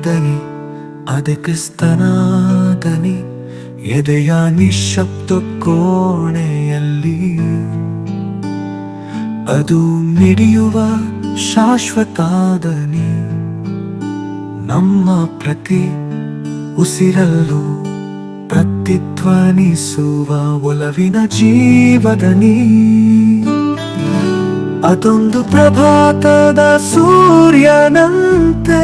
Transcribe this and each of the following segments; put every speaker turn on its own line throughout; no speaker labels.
ದನಿ, ಅದೇ ಕ್ರಿಸ್ತನ ದನಿ, ಎದೆಯ ನಿಶ್ಶಬ್ದ ಕೋಣೆಯಲ್ಲಿ ಅದು ಮಿಡಿಯುವ ಶಾಶ್ವತ ದನಿ. ನಮ್ಮ ಪ್ರತಿ ಉಸಿರಲ್ಲೂ ಪ್ರತಿಧ್ವನಿಸುವ ಒಲವಿನ ಜೀವದನಿ. ಅದೊಂದು ಪ್ರಭಾತದ ಸೂರ್ಯನಂತೆ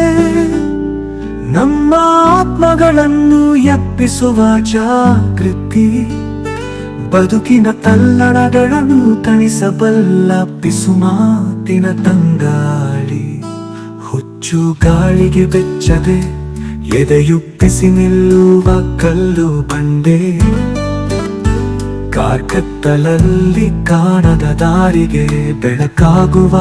ನಮ್ಮ ಆತ್ಮಗಳನ್ನು ಎಬ್ಬಿಸುವ ಜಾಗೃತಿ. ಬದುಕಿನ ತಲ್ಲಣಗಳನ್ನು ತಣಿಸಬಲ್ಲ ಪಿಸುಮಾತಿನ ತಂಗಾಳಿ. ಹುಚ್ಚು ಗಾಳಿಗೆ ಬೆಚ್ಚದೆ ಎದೆಯುಪ್ಪಿಸಿ ನಿಲ್ಲುವ ಕಲ್ಲು ಬಂಡೆ. ಕಾರ್ಕತ್ತಲಲ್ಲಿ ಕಾಣದ ದಾರಿಗೆ ಬೆಳಕಾಗುವ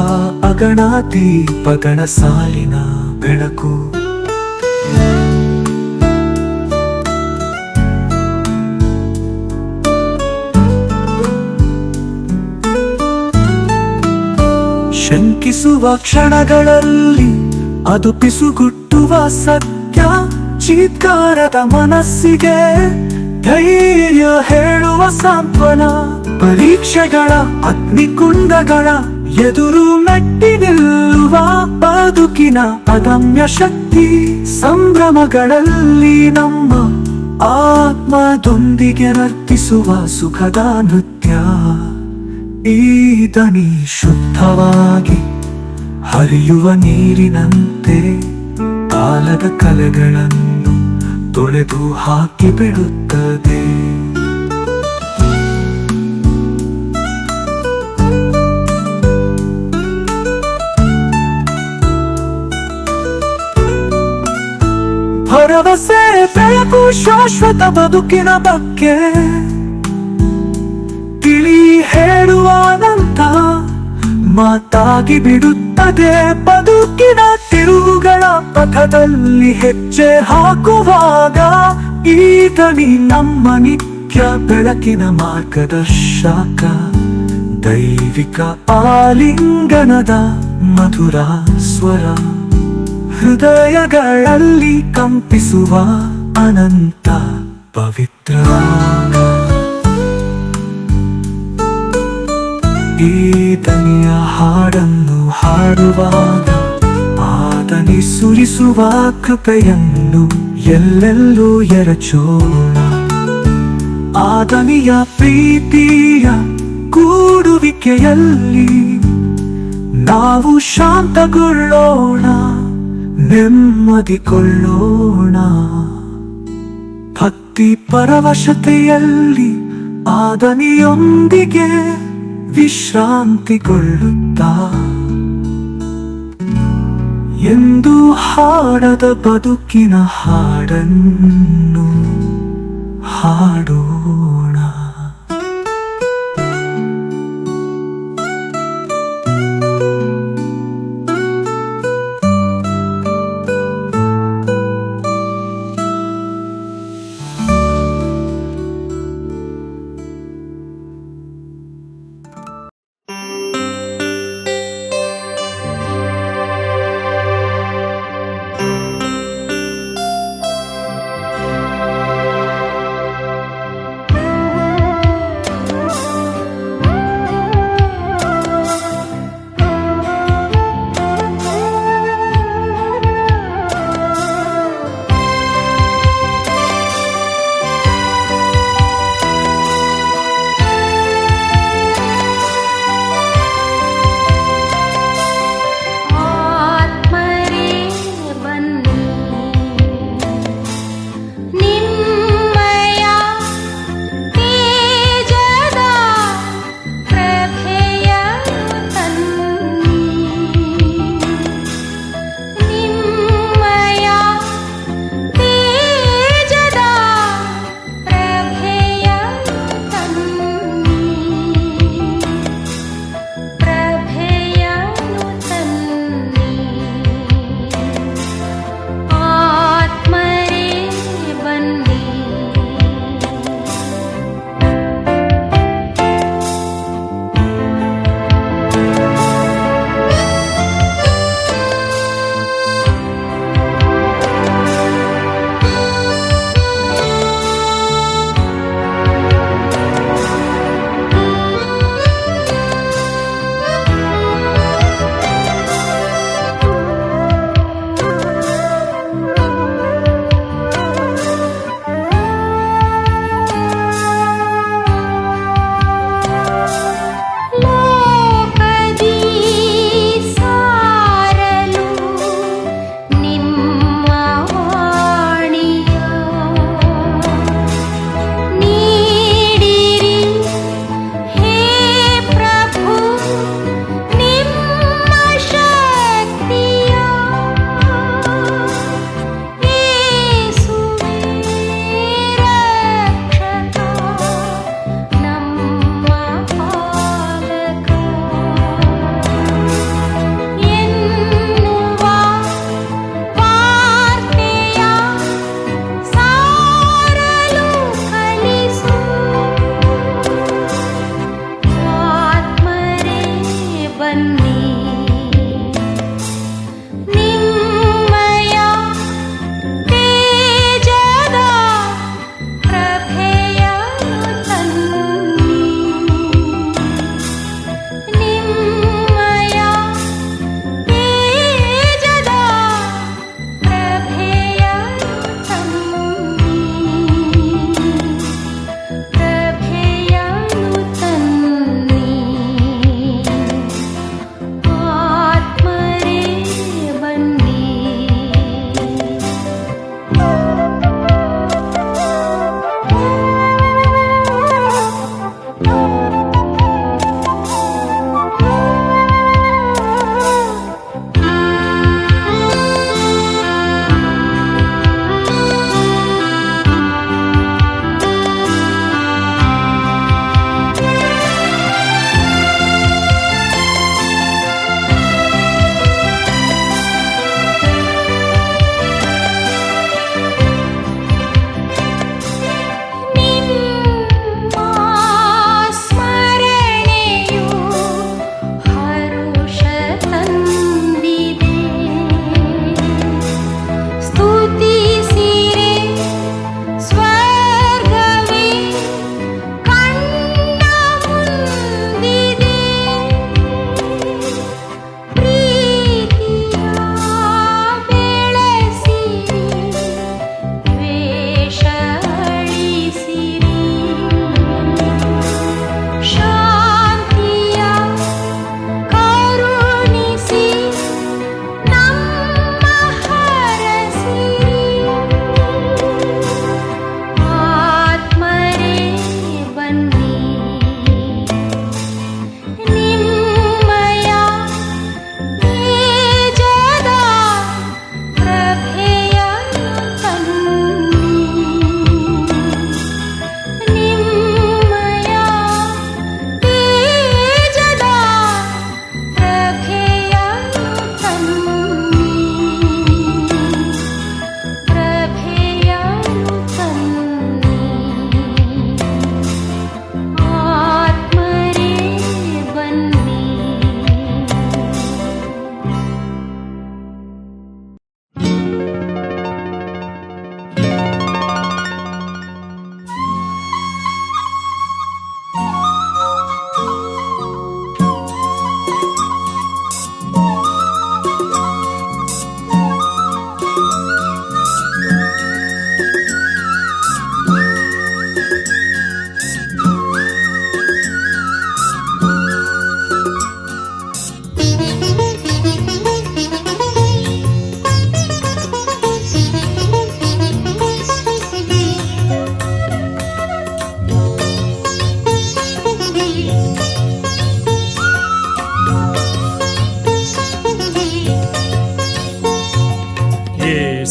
ಅಗಣ ದೀಪಗಳ ಸಾಲಿನ ಬೆಳಕು. ಶಂಕಿಸುವ ಕ್ಷಣಗಳಲ್ಲಿ ಅದು ಪಿಸುಗುಟ್ಟುವ ಸತ್ಯ. ಚೀತ್ಕಾರದ ಮನಸ್ಸಿಗೆ ಧೈರ್ಯ ಹೇಳುವ ಸಾಂತ್ವನ. ಪರೀಕ್ಷೆಗಳ ಅಗ್ನಿಕುಂಡಗಳ ಎದುರು ಮೆಟ್ಟಿ ನಿಲ್ಲುವ ಬದುಕಿನ ಅದಮ್ಯ ಶಕ್ತಿ. ಸಂಭ್ರಮಗಳಲ್ಲಿ ನಮ್ಮ ಆತ್ಮದೊಂದಿಗೆ ನರ್ತಿಸುವ ಸುಖದ ನೃತ್ಯ. ಈ ದನಿ ಶುದ್ಧವಾಗಿ ಹರಿಯುವ ನೀರಿನಂತೆ ಕಾಲದ ಕಲೆಗಳನ್ನು ತೊಳೆದು ಹಾಕಿ ಬಿಡುತ್ತದೆ. ಭರವಸೆ ಬೆಳಕು ಶಾಶ್ವತ ಬದುಕಿನ ಬಗ್ಗೆ ತಿಳಿ ಹೇಳುವ ಅನಂತ ಮಾತಾಗಿ ಬಿಡುತ್ತದೆ. ಬದುಕಿನ ತಿರುವುಗಳ ಪಥದಲ್ಲಿ ಹೆಜ್ಜೆ ಹಾಕುವಾಗ ಈ ದನಿ ನಮ್ಮ ನಿತ್ಯ ಬೆಳಕಿನ ಮಾರ್ಗದರ್ಶಕ. ದೈವಿಕ ಆಲಿಂಗನದ ಮಧುರ ಸ್ವರ, ಹೃದಯಗಳಲ್ಲಿ ಕಂಪಿಸುವ ಅನಂತ ಪವಿತ್ರ. ಈ ದನಿಯ ಹಾಡನ್ನು ಹಾಡುವಾಗ ಆ ದನಿ ಸುರಿಸುವ ಕೃಪೆಯನ್ನು ಎಲ್ಲೆಲ್ಲೂ ಎರಚೋಣ. ಆ ದನಿಯ ಪ್ರೀತಿಯ ಕೂಡುವಿಕೆಯಲ್ಲಿ ನಾವು ಶಾಂತಗೊಳ್ಳೋಣ, ನೆಮ್ಮದಿಗೊಳ್ಳೋಣ. ಭಕ್ತಿ ಪರವಶತೆಯಲ್ಲಿ ಆ ದನಿಯೊಂದಿಗೆ ವಿಶ್ರಾಂತಿಗೊಳ್ಳುತ್ತಾ ಎಂದು ಹಾಡದ ಬದುಕಿನ ಹಾಡನ್ನು ಹಾಡೋಣ.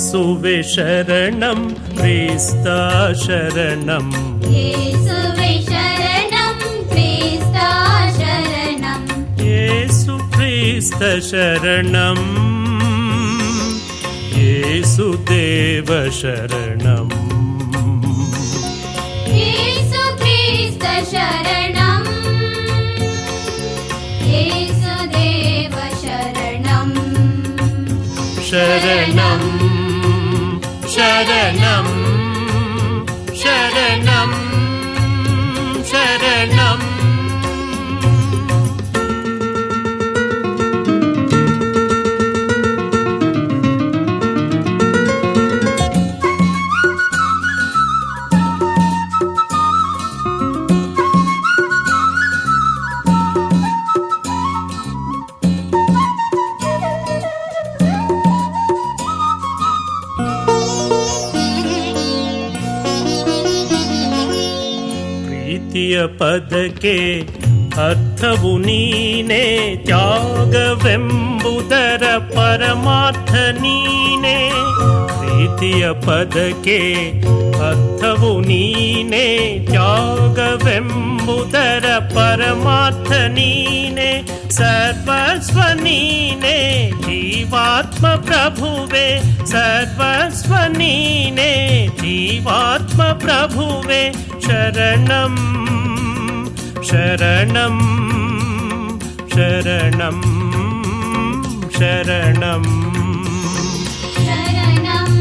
ಯೇಸುವೆ ಶರಣಂ ಕ್ರಿಸ್ತ ಶರಣಂ
ಯೇಸುವೆ ಶರಣಂ ಕ್ರಿಸ್ತ ಶರಣಂ
ಯೇಸು ಕ್ರಿಸ್ತ ಶರಣಂ ಯೇಸು ದೇವ ಶರಣಂ
ಯೇಸು ಕ್ರಿಸ್ತ ಶರಣಂ ಯೇಸು ದೇವ ಶರಣಂ
ಶರಣಂ ಶರಣಂ ಶರಣಂ ಶರಣಂ ಪ್ರೀತಿಯ ಪದಕ್ಕೆ ಅರ್ಥವು ನೀನೇ, ತ್ಯಾಗವೆಂಬುದರ ಪರಮಾರ್ಥ ನೀನೇ. ಪ್ರೀತಿಯ ಪದಕ್ಕೆ ಅರ್ಥವು ನೀನೇ, ತ್ಯಾಗವೆಂಬುದರ ಪರಮಾರ್ಥ ನೀನೇ. ಸರ್ವಸ್ವ ನೀನೇ ಜೀವಾತ್ಮ ಪ್ರಭುವೆ, ಸರ್ವಸ್ವ ನೀನೇ ಜೀವಾತ್ಮ ಪ್ರಭುವೆ. ಶರಣಂ ಶರಣಂ ಶರಣಂ ಶರಣಂ
ಶರಣಂ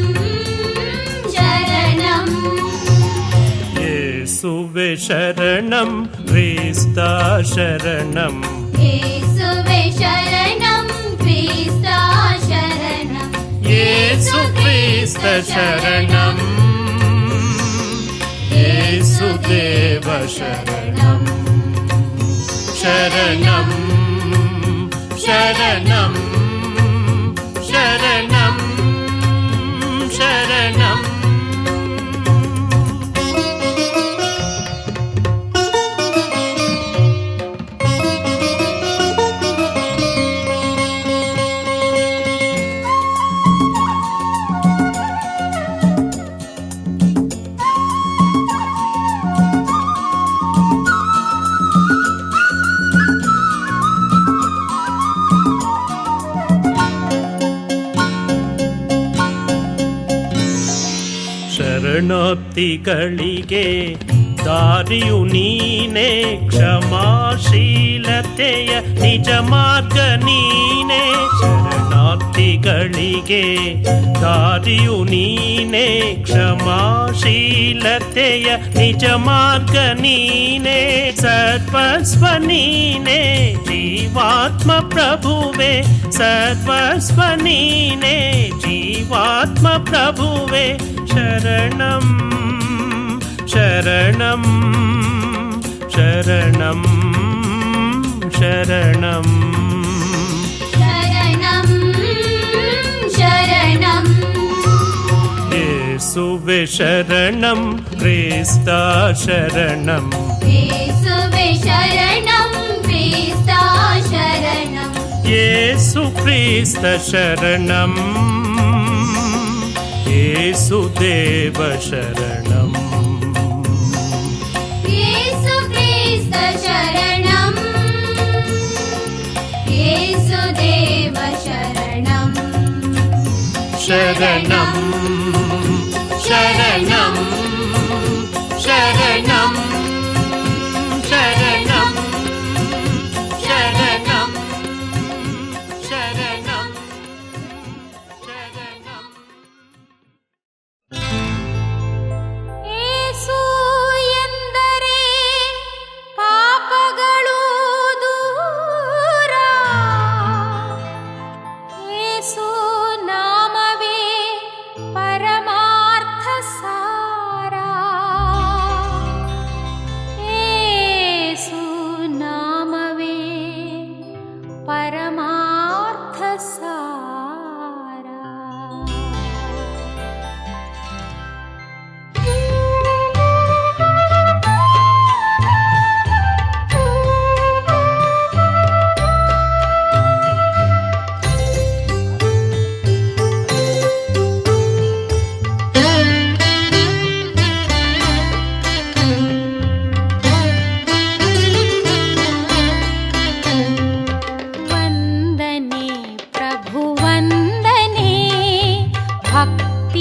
ಶರಣಂ
ಯೇಸುವೆ ಶರಣಂ ಕ್ರಿಸ್ತ ಶರಣಂ
ಯೇಸುವೆ ಶರಣಂ ಕ್ರಿಸ್ತ ಶರಣಂ
ಯೇಸು ಕ್ರಿಸ್ತ ಶರಣಂ ಯೇಸು ದೇವ ಶರಣಂ ಶರಣಂ ಶರಣಂ ಶರಣಂ ಶರಣಂ ಶರಣಾರ್ಥಿಗಳಿಗೆ ದಾರಿಯು ನೀನೇ, ಕ್ಷಮಾಶೀಲತೆಯ ನಿಜ ಮಾರ್ಗ ನೀನೇ. ಶರಣಾರ್ಥಿಗಳಿಗೆ ದಾರಿಯು ನೀನೇ, ಕ್ಷಮಾಶೀಲತೆಯ ನಿಜ ಮಾರ್ಗ ನೀನೇ. ಸರ್ವಸ್ವ ನೀನೇ ಜೀವಾತ್ಮ ಪ್ರಭುವೆ, ಸರ್ವಸ್ವ ನೀನೇ ಜೀವಾತ್ಮ ಪ್ರಭುವೆ. ಶರಣಂ ಶರಣಂ ಶರಣಂ ಶರಣಂ
ಶರಣಂ ಶರಣಂ
ಯೇಸುವೆ ಶರಣಂ ಕ್ರಿಸ್ತ ಶರಣಂ
ಯೇಸುವೆ ಶರಣಂ ಕ್ರಿಸ್ತ ಶರಣಂ
ಯೇಸು ಕ್ರಿಸ್ತ ಶರಣಂ ಯೇಸು ದೇವ ಶರಣಂ
ಯೇಸು ಕ್ರಿಸ್ತ ಶರಣಂ ಯೇಸು ದೇವ ಶರಣಂ
ಶರಣಂ ಶರಣಂ ಶರಣಂ ಶರಣಂ ಶರಣಂ ಶರಣಂ ಶರಣಂ.
ಯೇಸು ಎಂದರೆ ಪಾಪಗಳು ದೂರ, ಯೇಸು ನಾಮವೇ ಪರಮಾರ್ಥ ಸಾರ.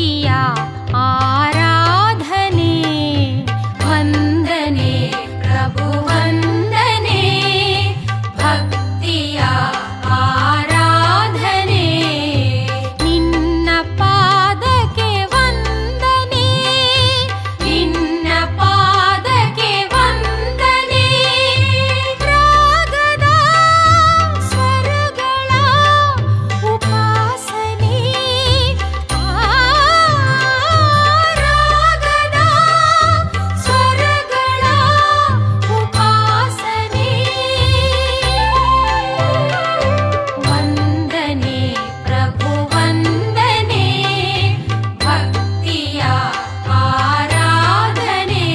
ಭಕ್ತಿಯ ಆರಾಧನೆ ವಂದನೆ ಪ್ರಭು ವಂದನೆ ಭಕ್ತಿಯ ಆರಾಧನೆ ನಿನ್ನ ಪಾದಕ್ಕೆ ವಂದನೆ ನಿನ್ನ ಪಾದಕ್ಕೆ ವಂದನೆ ರಾಗದ ಸ್ವರಗಳ ಉಪಾಸನೆ ರಾಗದ ಸ್ವರಗಳ ಉಪಾಸನೆ ವಂದನೆ ಪ್ರಭು ವಂದನೆ ಭಕ್ತಿಯ ಆರಾಧನೆ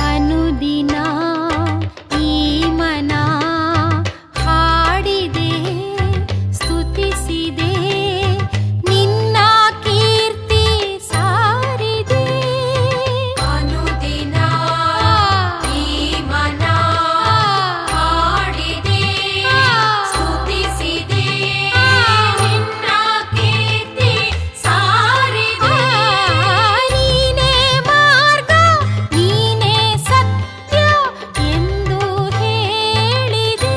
ಅನುದಿನ ಈ ಮನ ಹಾಡಿದೆ ಸ್ತುತಿಸಿದೆ ನಿನ್ನ ಕೀರ್ತಿ ಸಾರಿದೆ ಅನುದಿನ ಈ ಮನ ಹಾಡಿದೆ ಸ್ತುತಿಸಿದೆ ನಿನ್ನ ಕೀರ್ತಿ ಸಾರಿದೆ ನೀನೇ ಮಾರ್ಗ ನೀನೇ ಸತ್ಯ ಎಂದು ಹೇಳಿದೆ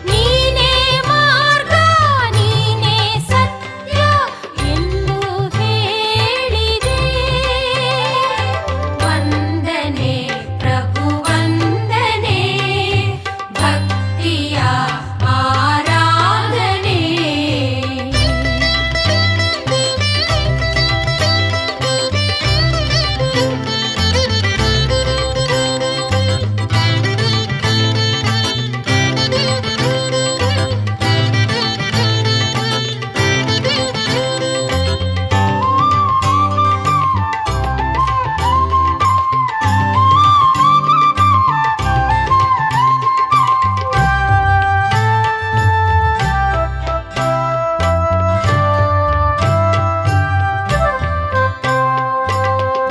ನೀನೇ ಮಾರ್ಗ ನೀನೇ ಸತ್ಯ ಎಂದು ಹೇಳಿದೆ ವಂದನೆ ಪ್ರಭು ವಂದನೆ ಭಕ್ತಿಯ ಆರಾಧನೆ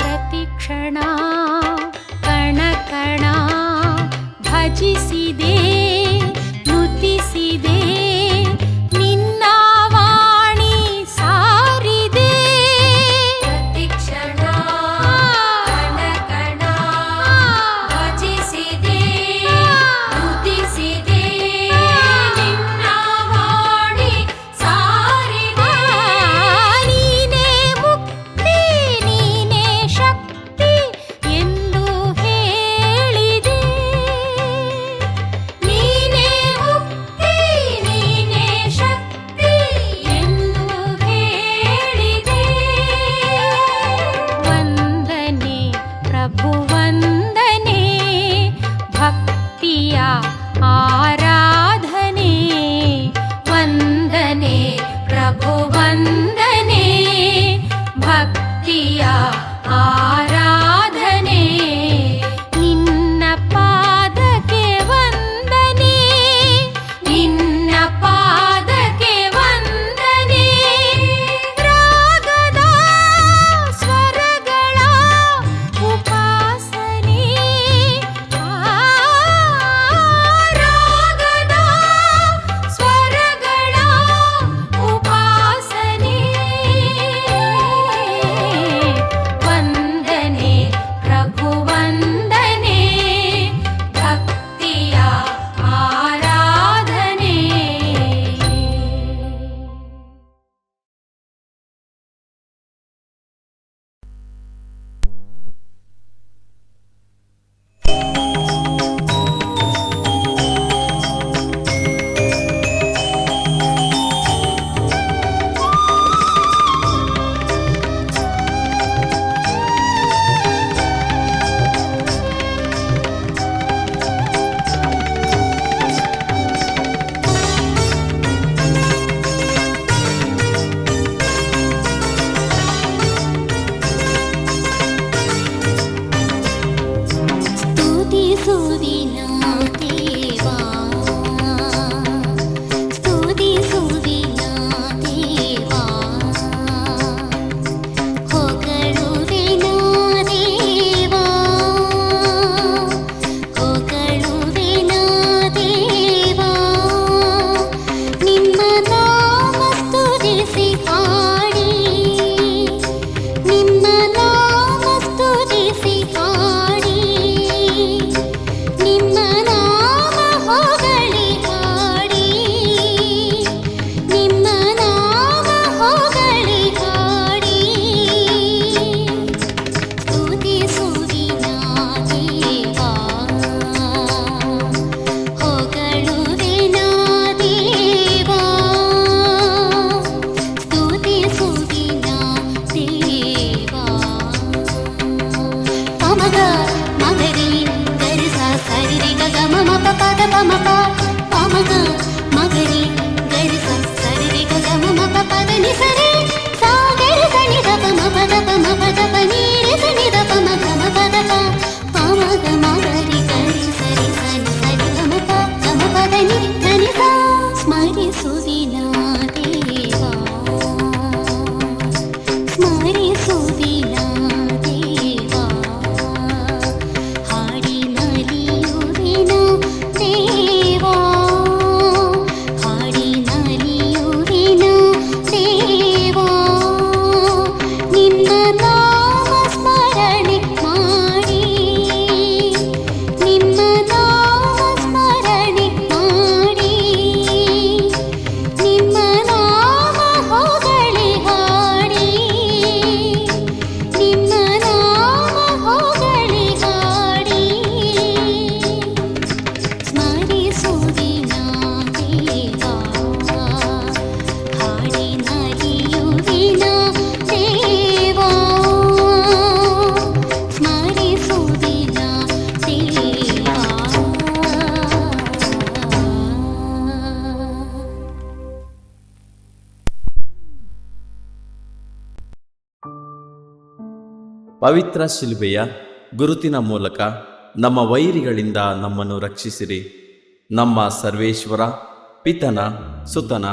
ಪ್ರತಿಕ್ಷಣ ಕಣ ಕಣ ಭಜಿಸಿದೆ ನುತಿಸಿದೆ ನಿನ್ನ ವಾಣಿ ಸಾರಿದೆ ಪ್ರತಿಕ್ಷಣ ಕಣ ಕಣ ಭಜಿಸಿದೆ ನುತಿಸಿದೆ ನಿನ್ನ ವಾಣಿ ಸಾರಿದೆ ನೀನೇ ಮುಕ್ತಿ ನೀನೇ ಶಕ್ತಿ ಎಂದು ಹೇಳಿದೆ ನೀನೇ ಮುಕ್ತಿ ನೀನೇ ಶಕ್ತಿ ಎಂದು ಹೇಳಿದೆ ವಂದನೆ ಪ್ರಭು ವಂದನೆ ಭಕ್ತಿಯ ಆರಾಧನೆ ವಂದನೆ ಪ್ರಭು ವಂದನೆ ಭಕ್ತಿಯ ಆರಾಧನೆ ನಿನ್ನ ಪಾದಕ್ಕೆ ವಂದನೆ ನಿನ್ನ ಪಾದಕ್ಕೆ ವಂದನೆ ರಾಗದ ಸ್ವರಗಳ ಉಪಾಸನೆ ರಾಗದ
ಪವಿತ್ರ ಶಿಲುಬೆಯ ಗುರುತಿನ ಮೂಲಕ ನಮ್ಮ ವೈರಿಗಳಿಂದ ನಮ್ಮನ್ನು ರಕ್ಷಿಸಿರಿ. ನಮ್ಮ ಸರ್ವೇಶ್ವರ, ಪಿತನ, ಸುತನ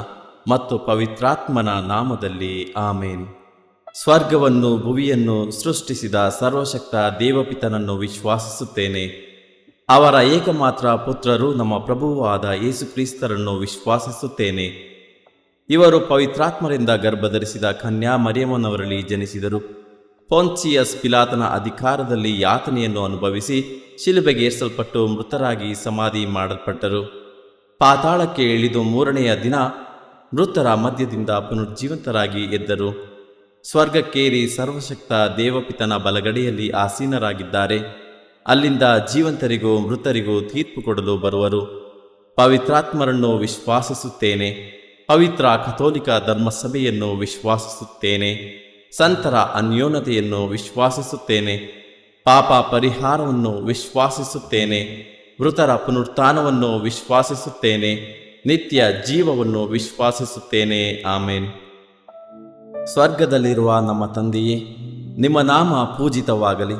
ಮತ್ತು ಪವಿತ್ರಾತ್ಮನ ನಾಮದಲ್ಲಿ ಆಮೇನ್. ಸ್ವರ್ಗವನ್ನು ಭುವಿಯನ್ನು ಸೃಷ್ಟಿಸಿದ ಸರ್ವಶಕ್ತ ದೇವಪಿತನನ್ನು ವಿಶ್ವಾಸಿಸುತ್ತೇನೆ. ಅವರ ಏಕಮಾತ್ರ ಪುತ್ರರು ನಮ್ಮ ಪ್ರಭುವೂ ಆದ ಯೇಸುಕ್ರಿಸ್ತರನ್ನು ವಿಶ್ವಾಸಿಸುತ್ತೇನೆ. ಇವರು ಪವಿತ್ರಾತ್ಮರಿಂದ ಗರ್ಭಧರಿಸಿದ ಕನ್ಯಾ ಮರಿಯಮ್ಮನವರಲ್ಲಿ ಜನಿಸಿದರು. ಪೊನ್ಸಿಯಸ್ ಪಿಲಾತನ ಅಧಿಕಾರದಲ್ಲಿ ಯಾತನೆಯನ್ನು ಅನುಭವಿಸಿ ಶಿಲುಬೆಗೆ ಏರಿಸಲ್ಪಟ್ಟು ಮೃತರಾಗಿ ಸಮಾಧಿ ಮಾಡಲ್ಪಟ್ಟರು. ಪಾತಾಳಕ್ಕೆ ಇಳಿದು 3ನೆಯ ದಿನ ಮೃತರ ಮಧ್ಯದಿಂದ ಪುನರುಜ್ಜೀವಂತರಾಗಿ ಎದ್ದರು. ಸ್ವರ್ಗಕ್ಕೇರಿ ಸರ್ವಶಕ್ತ ದೇವಪಿತನ ಬಲಗಡೆಯಲ್ಲಿ ಆಸೀನರಾಗಿದ್ದಾರೆ. ಅಲ್ಲಿಂದ ಜೀವಂತರಿಗೂ ಮೃತರಿಗೂ ತೀರ್ಪು ಕೊಡಲು ಬರುವರು. ಪವಿತ್ರಾತ್ಮರನ್ನು ವಿಶ್ವಾಸಿಸುತ್ತೇನೆ. ಪವಿತ್ರ ಕಥೋಲಿಕ ಧರ್ಮಸಭೆಯನ್ನು ವಿಶ್ವಾಸಿಸುತ್ತೇನೆ. ಸಂತರ ಅನ್ಯೋನ್ಯತೆಯನ್ನು ವಿಶ್ವಾಸಿಸುತ್ತೇನೆ. ಪಾಪ ಪರಿಹಾರವನ್ನು ವಿಶ್ವಾಸಿಸುತ್ತೇನೆ. ಮೃತರ ಪುನರುತ್ಥಾನವನ್ನು ವಿಶ್ವಾಸಿಸುತ್ತೇನೆ. ನಿತ್ಯ ಜೀವವನ್ನು ವಿಶ್ವಾಸಿಸುತ್ತೇನೆ. ಆಮೇನ್. ಸ್ವರ್ಗದಲ್ಲಿರುವ ನಮ್ಮ ತಂದೆಯೇ, ನಿಮ್ಮ ನಾಮ ಪೂಜಿತವಾಗಲಿ.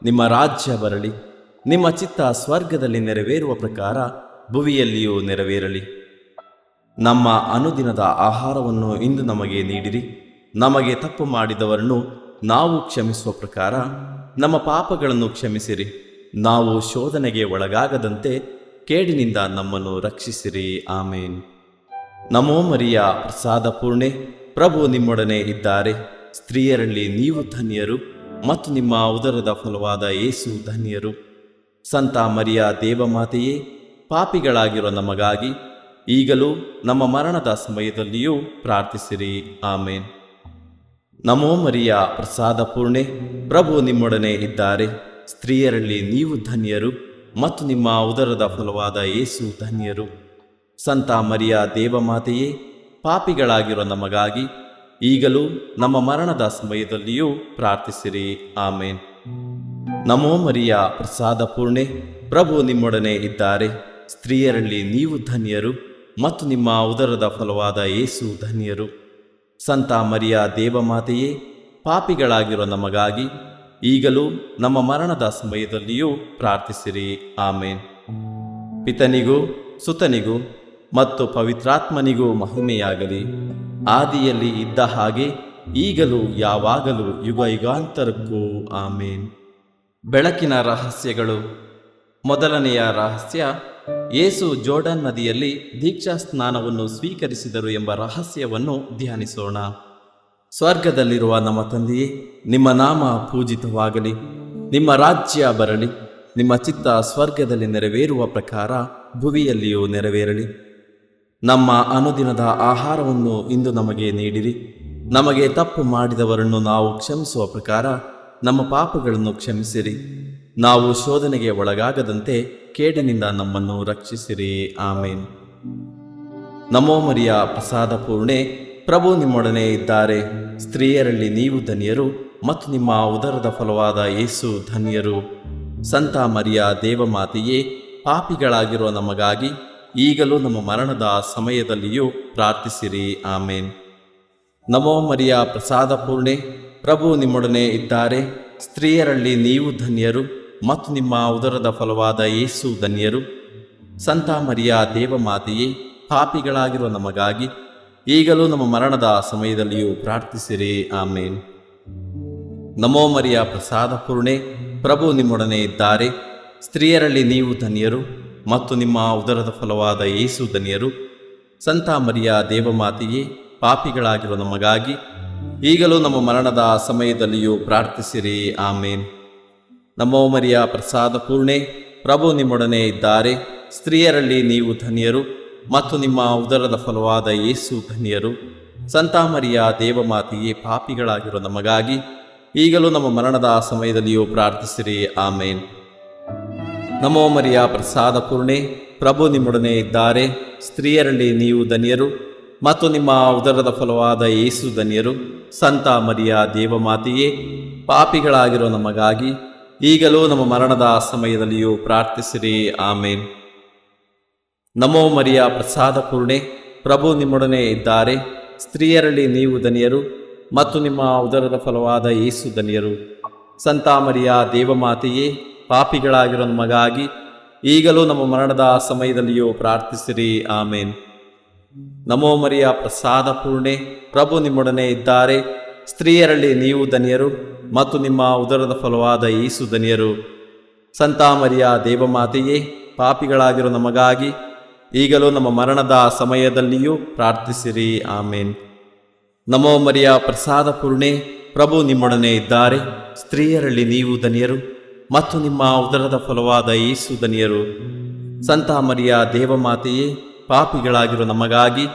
ನಿಮ್ಮ ರಾಜ್ಯ ಬರಲಿ. ನಿಮ್ಮ ಚಿತ್ತ ಸ್ವರ್ಗದಲ್ಲಿ ನೆರವೇರುವ ಪ್ರಕಾರ ಭುವಿಯಲ್ಲಿಯೂ ನೆರವೇರಲಿ. ನಮ್ಮ ಅನುದಿನದ ಆಹಾರವನ್ನು ಇಂದು ನಮಗೆ ನೀಡಿರಿ. ನಮಗೆ ತಪ್ಪು ಮಾಡಿದವರನ್ನು ನಾವು ಕ್ಷಮಿಸುವ ಪ್ರಕಾರ ನಮ್ಮ ಪಾಪಗಳನ್ನು ಕ್ಷಮಿಸಿರಿ. ನಾವು ಶೋಧನೆಗೆ ಒಳಗಾಗದಂತೆ ಕೇಡಿನಿಂದ ನಮ್ಮನ್ನು ರಕ್ಷಿಸಿರಿ. ಆಮೇನ್. ನಮೋ ಮರಿಯ, ಪ್ರಸಾದ ಪೂರ್ಣೆ, ಪ್ರಭು ನಿಮ್ಮೊಡನೆ ಇದ್ದಾರೆ. ಸ್ತ್ರೀಯರಲ್ಲಿ ನೀವು ಧನ್ಯರು ಮತ್ತು ನಿಮ್ಮ ಉದರದ ಫಲವಾದ ಯೇಸು ಧನ್ಯರು. ಸಂತ ಮರಿಯ ದೇವಮಾತೆಯೇ, ಪಾಪಿಗಳಾಗಿರೋ ನಮಗಾಗಿ ಈಗಲೂ ನಮ್ಮ ಮರಣದ ಸಮಯದಲ್ಲಿಯೂ ಪ್ರಾರ್ಥಿಸಿರಿ. ಆಮೇನ್. ನಮೋ ಮರಿಯ, ಪ್ರಸಾದ ಪೂರ್ಣೆ, ಪ್ರಭು ನಿಮ್ಮೊಡನೆ ಇದ್ದಾರೆ. ಸ್ತ್ರೀಯರಲ್ಲಿ ನೀವು ಧನ್ಯರು ಮತ್ತು ನಿಮ್ಮ ಉದರದ ಫಲವಾದ ಯೇಸು ಧನ್ಯರು. ಸಂತ ಮರಿಯ ದೇವಮಾತೆಯೇ, ಪಾಪಿಗಳಾಗಿರೋ ನಮಗಾಗಿ ಈಗಲೂ ನಮ್ಮ ಮರಣದ ಸಮಯದಲ್ಲಿಯೂ ಪ್ರಾರ್ಥಿಸಿರಿ. ಆಮೇನ್. ನಮೋ ಮರಿಯ, ಪ್ರಸಾದ ಪೂರ್ಣೆ, ಪ್ರಭು ನಿಮ್ಮೊಡನೆ ಇದ್ದಾರೆ. ಸ್ತ್ರೀಯರಲ್ಲಿ ನೀವು ಧನ್ಯರು ಮತ್ತು ನಿಮ್ಮ ಉದರದ ಫಲವಾದ ಯೇಸು ಧನ್ಯರು. ಸಂತ ಮರಿಯ ದೇವಮಾತೆಯೇ, ಪಾಪಿಗಳಾಗಿರೋ ನಮಗಾಗಿ ಈಗಲೂ ನಮ್ಮ ಮರಣದ ಸಮಯದಲ್ಲಿಯೂ ಪ್ರಾರ್ಥಿಸಿರಿ. ಆಮೇನ್. ಪಿತನಿಗೂ ಸುತನಿಗೂ ಮತ್ತು ಪವಿತ್ರಾತ್ಮನಿಗೂ ಮಹಿಮೆಯಾಗಲಿ, ಆದಿಯಲ್ಲಿ ಇದ್ದ ಹಾಗೆ ಈಗಲೂ ಯಾವಾಗಲೂ ಯುಗ ಯುಗಾಂತರಕ್ಕೂ ಆಮೇನ್. ಬೆಳಕಿನ ರಹಸ್ಯಗಳು. ಮೊದಲನೆಯ ರಹಸ್ಯ, ಯೇಸು ಜೋರ್ಡನ್ ನದಿಯಲ್ಲಿ ದೀಕ್ಷಾ ಸ್ನಾನವನ್ನು ಸ್ವೀಕರಿಸಿದರು ಎಂಬ ರಹಸ್ಯವನ್ನು ಧ್ಯಾನಿಸೋಣ. ಸ್ವರ್ಗದಲ್ಲಿರುವ ನಮ್ಮ ತಂದೆಯೇ, ನಿಮ್ಮ ನಾಮ ಪೂಜಿತವಾಗಲಿ, ನಿಮ್ಮ ರಾಜ್ಯ ಬರಲಿ, ನಿಮ್ಮ ಚಿತ್ತ ಸ್ವರ್ಗದಲ್ಲಿ ನೆರವೇರುವ ಪ್ರಕಾರ ಭುವಿಯಲ್ಲಿಯೂ ನೆರವೇರಲಿ. ನಮ್ಮ ಅನುದಿನದ ಆಹಾರವನ್ನು ಇಂದು ನಮಗೆ ನೀಡಿರಿ. ನಮಗೆ ತಪ್ಪು ಮಾಡಿದವರನ್ನು ನಾವು ಕ್ಷಮಿಸುವ ಪ್ರಕಾರ ನಮ್ಮ ಪಾಪಗಳನ್ನು ಕ್ಷಮಿಸಿರಿ. ನಾವು ಶೋಧನೆಗೆ ಒಳಗಾಗದಂತೆ ಕೇಡಿನಿಂದ ನಮ್ಮನ್ನು ರಕ್ಷಿಸಿರಿ. ಆಮೇನ್. ನಮೋ ಮರಿಯ ಪ್ರಸಾದ ಪೂರ್ಣೆ, ಪ್ರಭು ನಿಮ್ಮೊಡನೆ ಇದ್ದಾರೆ. ಸ್ತ್ರೀಯರಲ್ಲಿ ನೀವು ಧನ್ಯರು ಮತ್ತು ನಿಮ್ಮ ಉದರದ ಫಲವಾದ ಯೇಸು ಧನ್ಯರು. ಸಂತ ಮರಿಯ ದೇವಮಾತೆಯೇ, ಪಾಪಿಗಳಾಗಿರುವ ನಮಗಾಗಿ ಈಗಲೂ ನಮ್ಮ ಮರಣದ ಸಮಯದಲ್ಲಿಯೂ ಪ್ರಾರ್ಥಿಸಿರಿ. ಆಮೇನ್. ನಮೋ ಮರಿಯ ಪ್ರಸಾದ ಪೂರ್ಣೆ, ಪ್ರಭು ನಿಮ್ಮೊಡನೆ ಇದ್ದಾರೆ. ಸ್ತ್ರೀಯರಲ್ಲಿ ನೀವು ಧನ್ಯರು ಮತ್ತು ನಿಮ್ಮ ಉದರದ ಫಲವಾದ ಯೇಸು ಧನ್ಯರು. ಸಂತ ಮರಿಯ ದೇವಮಾತೆಯೇ, ಪಾಪಿಗಳಾಗಿರುವ ನಮಗಾಗಿ ಈಗಲೂ ನಮ್ಮ ಮರಣದ ಸಮಯದಲ್ಲಿಯೂ ಪ್ರಾರ್ಥಿಸಿರಿ. ಆಮೇನ್. ನಮೋ ಮರಿಯ ಪ್ರಸಾದ ಪೂರ್ಣೆ, ಪ್ರಭು ನಿಮ್ಮೊಡನೆ ಇದ್ದಾರೆ. ಸ್ತ್ರೀಯರಲ್ಲಿ ನೀವು ಧನ್ಯರು ಮತ್ತು ನಿಮ್ಮ ಉದರದ ಫಲವಾದ ಯೇಸು ಧನ್ಯರು. ಸಂತ ಮರಿಯ ದೇವಮಾತೆಯೇ, ಪಾಪಿಗಳಾಗಿರುವ ನಮಗಾಗಿ ಈಗಲೂ ನಮ್ಮ ಮರಣದ ಸಮಯದಲ್ಲಿಯೂ ಪ್ರಾರ್ಥಿಸಿರಿ. ಆಮೇನ್. ನಮೋ ಮರಿಯ ಪ್ರಸಾದ ಪೂರ್ಣೆ, ಪ್ರಭು ನಿಮ್ಮೊಡನೆ ಇದ್ದಾರೆ. ಸ್ತ್ರೀಯರಲ್ಲಿ ನೀವು ಧನ್ಯರು ಮತ್ತು ನಿಮ್ಮ ಉದರದ ಫಲವಾದ ಯೇಸು ಧನ್ಯರು. ಸಂತ ಮರಿಯ ದೇವಮಾತೆಯೇ, ಪಾಪಿಗಳಾಗಿರುವ ನಮಗಾಗಿ ಈಗಲೂ ನಮ್ಮ ಮರಣದ ಸಮಯದಲ್ಲಿಯೂ ಪ್ರಾರ್ಥಿಸಿರಿ. ಆಮೇನ್. ನಮೋ ಮರಿಯ ಪ್ರಸಾದ ಪೂರ್ಣೆ, ಪ್ರಭು ನಿಮ್ಮೊಡನೆ ಇದ್ದಾರೆ. ಸ್ತ್ರೀಯರಲ್ಲಿ ನೀವು ಧನ್ಯರು ಮತ್ತು ನಿಮ್ಮ ಉದರದ ಫಲವಾದ ಯೇಸು ಧನ್ಯರು. ಸಂತ ಮರಿಯ ದೇವಮಾತೆಯೇ, ಪಾಪಿಗಳಾಗಿರುವ ನಮಗಾಗಿ ಈಗಲೂ ನಮ್ಮ ಮರಣದ ಸಮಯದಲ್ಲಿಯೂ ಪ್ರಾರ್ಥಿಸಿರಿ. ಆಮೇನ್. ನಮೋ ಮರಿಯ ಪ್ರಸಾದ ಪೂರ್ಣೆ, ಪ್ರಭು ನಿಮ್ಮೊಡನೆ ಇದ್ದಾರೆ. ಸ್ತ್ರೀಯರಲ್ಲಿ ನೀವು ಧನ್ಯರು ಮತ್ತು ನಿಮ್ಮ ಉದರದ ಫಲವಾದ ಯೇಸು ಧನ್ಯರು. ಸಂತ ಮರಿಯ ದೇವಮಾತೆಯೇ, ಪಾಪಿಗಳಾಗಿರೋ ನಮಗಾಗಿ ಈಗಲೂ ನಮ್ಮ ಮರಣದ ಸಮಯದಲ್ಲಿಯೂ ಪ್ರಾರ್ಥಿಸಿರಿ. ಆಮೇನ್. ನಮೋ ಮರಿಯ ಪ್ರಸಾದ ಪೂರ್ಣೆ, ಪ್ರಭು ನಿಮ್ಮೊಡನೆ ಇದ್ದಾರೆ. ಸ್ತ್ರೀಯರಲ್ಲಿ ನೀವು ಧನ್ಯರು ಮತ್ತು ನಿಮ್ಮ ಉದರದ ಫಲವಾದ ಯೇಸು ಧನ್ಯರು. ಸಂತ ಮರಿಯ ದೇವಮಾತೆಯೇ, ಪಾಪಿಗಳಾಗಿರೋ ನಮಗಾಗಿ ಈಗಲೂ ನಮ್ಮ ಮರಣದ ಸಮಯದಲ್ಲಿಯೂ ಪ್ರಾರ್ಥಿಸಿರಿ. ಆಮೇನ್. ನಮೋ ಮರಿಯ ಪ್ರಸಾದ ಪೂರ್ಣೆ, ಪ್ರಭು ನಿಮ್ಮೊಡನೆ ಇದ್ದಾರೆ. ಸ್ತ್ರೀಯರಲ್ಲಿ ನೀವು ಧನ್ಯರು ಮತ್ತು ನಿಮ್ಮ ಉದರದ ಫಲವಾದ ಯೇಸು ಧನ್ಯರು. ಸಂತ ಮರಿಯ ದೇವಮಾತೆಯೇ, ಪಾಪಿಗಳಾಗಿರೋ ನಮಗಾಗಿ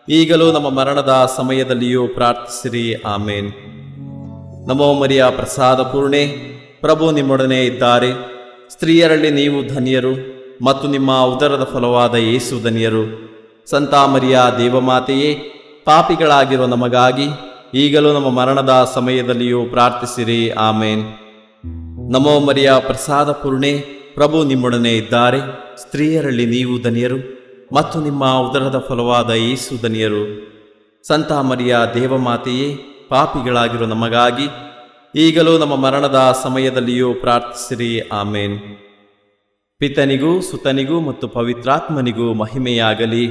ಈಗಲೂ ನಮ್ಮ ಮರಣದ ಸಮಯದಲ್ಲಿಯೂ ಪ್ರಾರ್ಥಿಸಿರಿ. ಆಮೇನ್. ನಮೋ ಮರಿಯ ಪ್ರಸಾದ ಪೂರ್ಣೆ, ಪ್ರಭು ನಿಮ್ಮೊಡನೆ ಇದ್ದಾರೆ. ಸ್ತ್ರೀಯರಲ್ಲಿ ನೀವು ಧನ್ಯರು ಮತ್ತು ನಿಮ್ಮ ಉದರದ ಫಲವಾದ ಯೇಸು ಧನ್ಯರು. ಸಂತ ಮರಿಯ ದೇವಮಾತೆಯೇ, ಪಾಪಿಗಳಾಗಿರೋ ನಮಗಾಗಿ ಈಗಲೂ ನಮ್ಮ ಮರಣದ ಸಮಯದಲ್ಲಿಯೂ ಪ್ರಾರ್ಥಿಸಿರಿ. ಆಮೇನ್. ನಮೋ ಮರಿಯ ಪ್ರಸಾದ ಪೂರ್ಣೆ, ಪ್ರಭು ನಿಮ್ಮೊಡನೆ ಇದ್ದಾರೆ. ಸ್ತ್ರೀಯರಲ್ಲಿ ನೀವು ಧನ್ಯರು ಮತ್ತು ನಿಮ್ಮ ಉದರದ ಫಲವಾದ ಯೇಸು ಧನ್ಯರು. ಸಂತ ಮರಿಯ ದೇವಮಾತೆಯೇ, ಪಾಪಿಗಳಾಗಿರೋ ನಮಗಾಗಿ ಈಗಲೂ ನಮ್ಮ ಮರಣದ ಸಮಯದಲ್ಲಿಯೂ ಪ್ರಾರ್ಥಿಸಿರಿ. ಆಮೇನ್. ಪಿತನಿಗೂ ಸುತನಿಗೂ ಮತ್ತು ಪವಿತ್ರಾತ್ಮನಿಗೂ ಮಹಿಮೆಯಾಗಲಿ,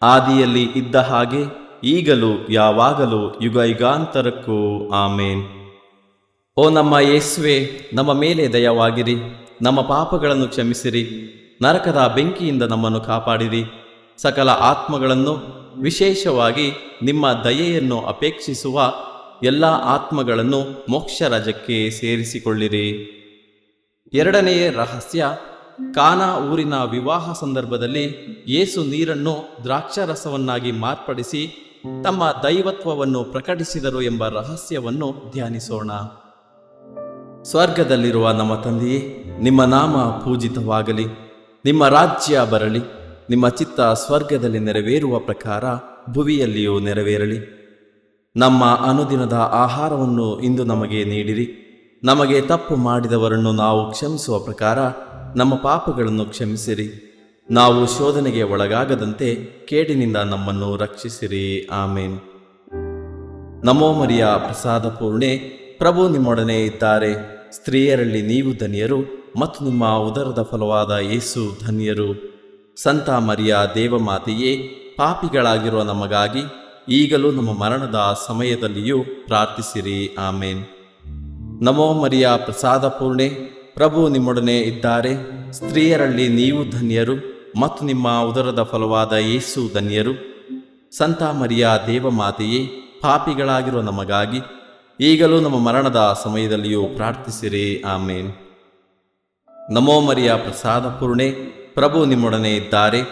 ಆದಿಯಲ್ಲಿ ಇದ್ದ ಹಾಗೆ ಈಗಲೂ ಯಾವಾಗಲೂ ಯುಗ ಯುಗಾಂತರಕ್ಕೂ ಆಮೇನ್. ಓ ನಮ್ಮ ಯೇಸುವೆ, ನಮ್ಮ ಮೇಲೆ ದಯವಾಗಿರಿ, ನಮ್ಮ ಪಾಪಗಳನ್ನು ಕ್ಷಮಿಸಿರಿ, ನರಕದ ಬೆಂಕಿಯಿಂದ ನಮ್ಮನ್ನು ಕಾಪಾಡಿರಿ. ಸಕಲ ಆತ್ಮಗಳನ್ನು, ವಿಶೇಷವಾಗಿ ನಿಮ್ಮ ದಯೆಯನ್ನು ಅಪೇಕ್ಷಿಸುವ ಎಲ್ಲ ಆತ್ಮಗಳನ್ನು ಮೋಕ್ಷ ರಾಜ್ಯಕ್ಕೆ ಸೇರಿಸಿಕೊಳ್ಳಿರಿ. ಎರಡನೆಯ ರಹಸ್ಯ, ಕಾನಾ ಊರಿನ ವಿವಾಹ ಸಂದರ್ಭದಲ್ಲಿ ಯೇಸು ನೀರನ್ನು ದ್ರಾಕ್ಷಾರಸವನ್ನಾಗಿ ಮಾರ್ಪಡಿಸಿ ತಮ್ಮ ದೈವತ್ವವನ್ನು ಪ್ರಕಟಿಸಿದರು ಎಂಬ ರಹಸ್ಯವನ್ನು ಧ್ಯಾನಿಸೋಣ. ಸ್ವರ್ಗದಲ್ಲಿರುವ ನಮ್ಮ ತಂದೆಯೇ, ನಿಮ್ಮ ನಾಮ ಪೂಜಿತವಾಗಲಿ, ನಿಮ್ಮ ರಾಜ್ಯ ಬರಲಿ, ನಿಮ್ಮ ಚಿತ್ತ ಸ್ವರ್ಗದಲ್ಲಿ ನೆರವೇರುವ ಪ್ರಕಾರ ಭುವಿಯಲ್ಲಿಯೂ ನೆರವೇರಲಿ. ನಮ್ಮ ಅನುದಿನದ ಆಹಾರವನ್ನು ಇಂದು ನಮಗೆ ನೀಡಿರಿ. ನಮಗೆ ತಪ್ಪು ಮಾಡಿದವರನ್ನು ನಾವು ಕ್ಷಮಿಸುವ ಪ್ರಕಾರ ನಮ್ಮ ಪಾಪಗಳನ್ನು ಕ್ಷಮಿಸಿರಿ. ನಾವು ಶೋಧನೆಗೆ ಒಳಗಾಗದಂತೆ ಕೇಡಿನಿಂದ ನಮ್ಮನ್ನು ರಕ್ಷಿಸಿರಿ. ಆಮೇನ್. ನಮೋ ಮರಿಯ ಪ್ರಸಾದ ಪೂರ್ಣೆ, ಪ್ರಭು ನಿಮ್ಮೊಡನೆ ಇದ್ದಾರೆ. ಸ್ತ್ರೀಯರಲ್ಲಿ ನೀವು ಧನ್ಯರು ಮತ್ತು ನಿಮ್ಮ ಉದರದ ಫಲವಾದ ಯೇಸು ಧನ್ಯರು. ಸಂತ ಮರಿಯ ದೇವಮಾತೆಯೇ, ಪಾಪಿಗಳಾಗಿರುವ ನಮಗಾಗಿ ಈಗಲೂ ನಮ್ಮ ಮರಣದ ಸಮಯದಲ್ಲಿಯೂ ಪ್ರಾರ್ಥಿಸಿರಿ. ಆಮೇನ್. ನಮೋ ಮರಿಯ ಪ್ರಸಾದ ಪೂರ್ಣೆ, ಪ್ರಭು ನಿಮ್ಮೊಡನೆ ಇದ್ದಾರೆ. ಸ್ತ್ರೀಯರಲ್ಲಿ ನೀವು ಧನ್ಯರು ಮತ್ತು ನಿಮ್ಮ ಉದರದ ಫಲವಾದ ಯೇಸು ಧನ್ಯರು. ಸಂತ ಮರಿಯ ದೇವಮಾತೆಯೇ, ಪಾಪಿಗಳಾಗಿರುವ ನಮಗಾಗಿ ಈಗಲೂ ನಮ್ಮ ಮರಣದ ಸಮಯದಲ್ಲಿಯೂ ಪ್ರಾರ್ಥಿಸಿರಿ. ಆಮೇನ್. ನಮೋ ಮರಿಯ ಪ್ರಸಾದ ಪೂರ್ಣೆ, ಪ್ರಭು ನಿಮ್ಮೊಡನೆ ಇದ್ದಾರೆ.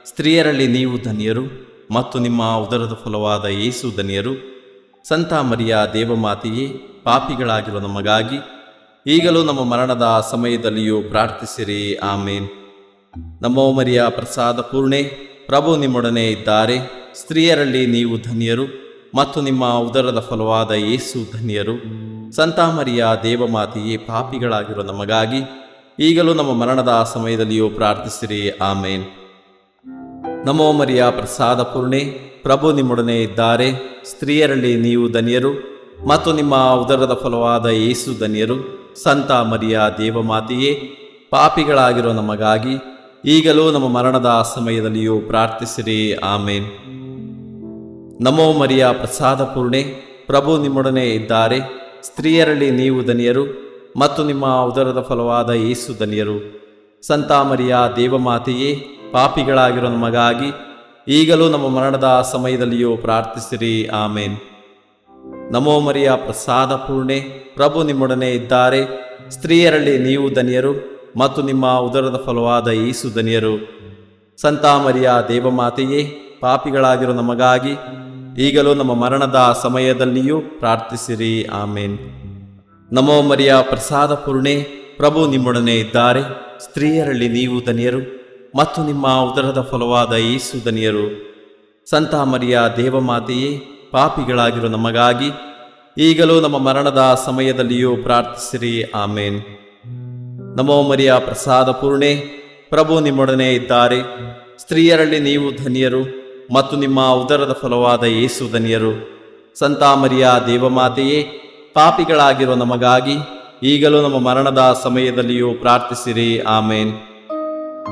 ಸ್ತ್ರೀಯರಲ್ಲಿ ನೀವು ಧನ್ಯರು ಮತ್ತು ನಿಮ್ಮ ಉದರದ ಫಲವಾದ ಯೇಸು ಧನ್ಯರು. ಸಂತ ಮರಿಯ ದೇವಮಾತೆಯೇ, ಪಾಪಿಗಳಾಗಿರುವ ನಮಗಾಗಿ ಈಗಲೂ ನಮ್ಮ ಮರಣದ ಸಮಯದಲ್ಲಿಯೂ ಪ್ರಾರ್ಥಿಸಿರಿ. ಆಮೇನ್. ನಮೋ ಮರಿಯ ಪ್ರಸಾದ ಪೂರ್ಣೆ, ಪ್ರಭು ನಿಮ್ಮೊಡನೆ ಇದ್ದಾರೆ. ಸ್ತ್ರೀಯರಲ್ಲಿ ನೀವು ಧನ್ಯರು ಮತ್ತು ನಿಮ್ಮ ಉದರದ ಫಲವಾದ ಯೇಸು ಧನ್ಯರು. ಸಂತ ಮರಿಯ ದೇವಮಾತೆಯೇ, ಪಾಪಿಗಳಾಗಿರುವ ನಮಗಾಗಿ ಈಗಲೂ ನಮ್ಮ ಮರಣದ ಸಮಯದಲ್ಲಿಯೂ ಪ್ರಾರ್ಥಿಸಿರಿ. ಆಮೇನ್. ನಮೋ ಮರಿಯ ಪ್ರಸಾದ ಪೂರ್ಣೆ, ಪ್ರಭು ನಿಮ್ಮೊಡನೆ ಇದ್ದಾರೆ. ಸ್ತ್ರೀಯರಲ್ಲಿ ನೀವು ಧನ್ಯರು ಮತ್ತು ನಿಮ್ಮ ಉದರದ ಫಲವಾದ ಯೇಸು ಧನ್ಯರು. ಸಂತ ಮರಿಯ ದೇವಮಾತೆಯೇ, ಪಾಪಿಗಳಾಗಿರುವ ನಮಗಾಗಿ ಈಗಲೂ ನಮ್ಮ ಮರಣದ ಸಮಯದಲ್ಲಿಯೂ ಪ್ರಾರ್ಥಿಸಿರಿ. ಆಮೇನ್. ನಮೋ ಮರಿಯ ಪ್ರಸಾದ ಪೂರ್ಣೆ, ಪ್ರಭು ನಿಮ್ಮೊಡನೆ ಇದ್ದಾರೆ. ಸ್ತ್ರೀಯರಲ್ಲಿ ನೀವು ಧನ್ಯರು ಮತ್ತು ನಿಮ್ಮ ಉದರದ ಫಲವಾದ ಯೇಸು ಧನ್ಯರು. ಸಂತ ಮರಿಯ ದೇವಮಾತೆಯೇ, ಪಾಪಿಗಳಾಗಿರೋ ನಮಗಾಗಿ ಈಗಲೂ ನಮ್ಮ ಮರಣದ ಸಮಯದಲ್ಲಿಯೂ ಪ್ರಾರ್ಥಿಸಿರಿ. ಆಮೇನ್. ನಮೋ ಮರಿಯ ಪ್ರಸಾದ ಪೂರ್ಣೆ, ಪ್ರಭು ನಿಮ್ಮೊಡನೆ ಇದ್ದಾರೆ. ಸ್ತ್ರೀಯರಲ್ಲಿ ನೀವು ಧನ್ಯರು ಮತ್ತು ನಿಮ್ಮ ಉದರದ ಫಲವಾದ ಯೇಸು ಧನ್ಯರು. ಸಂತ ಮರಿಯ ದೇವಮಾತೆಯೇ, ಪಾಪಿಗಳಾಗಿರೋ ನಮಗಾಗಿ ಈಗಲೂ ನಮ್ಮ ಮರಣದ ಸಮಯದಲ್ಲಿಯೂ ಪ್ರಾರ್ಥಿಸಿರಿ. ಆಮೇನ್. ನಮೋ ಮರಿಯ ಪ್ರಸಾದ ಪೂರ್ಣೆ, ಪ್ರಭು ನಿಮ್ಮೊಡನೆ ಇದ್ದಾರೆ. ಸ್ತ್ರೀಯರಲ್ಲಿ ನೀವು ಧನ್ಯರು ಮತ್ತು ನಿಮ್ಮ ಉದರದ ಫಲವಾದ ಯೇಸು ಧನ್ಯರು. ಸಂತ ಮರಿಯ ದೇವಮಾತೆಯೇ, ಪಾಪಿಗಳಾಗಿರೋ ನಮಗಾಗಿ ಈಗಲೂ ನಮ್ಮ ಮರಣದ ಸಮಯದಲ್ಲಿಯೂ ಪ್ರಾರ್ಥಿಸಿರಿ. ಆಮೇನ್. ನಮೋ ಮರಿಯ ಪ್ರಸಾದ ಪೂರ್ಣೆ, ಪ್ರಭು ನಿಮ್ಮೊಡನೆ ಇದ್ದಾರೆ. ಸ್ತ್ರೀಯರಲ್ಲಿ ನೀವು ಧನ್ಯರು ಮತ್ತು ನಿಮ್ಮ ಉದರದ ಫಲವಾದ ಯೇಸು ಧನ್ಯರು. ಸಂತ ಮರಿಯ ದೇವಮಾತೆಯೇ, ಪಾಪಿಗಳಾಗಿರೋ ನಮಗಾಗಿ ಈಗಲೂ ನಮ್ಮ ಮರಣದ ಸಮಯದಲ್ಲಿಯೂ ಪ್ರಾರ್ಥಿಸಿರಿ. ಆಮೇನ್.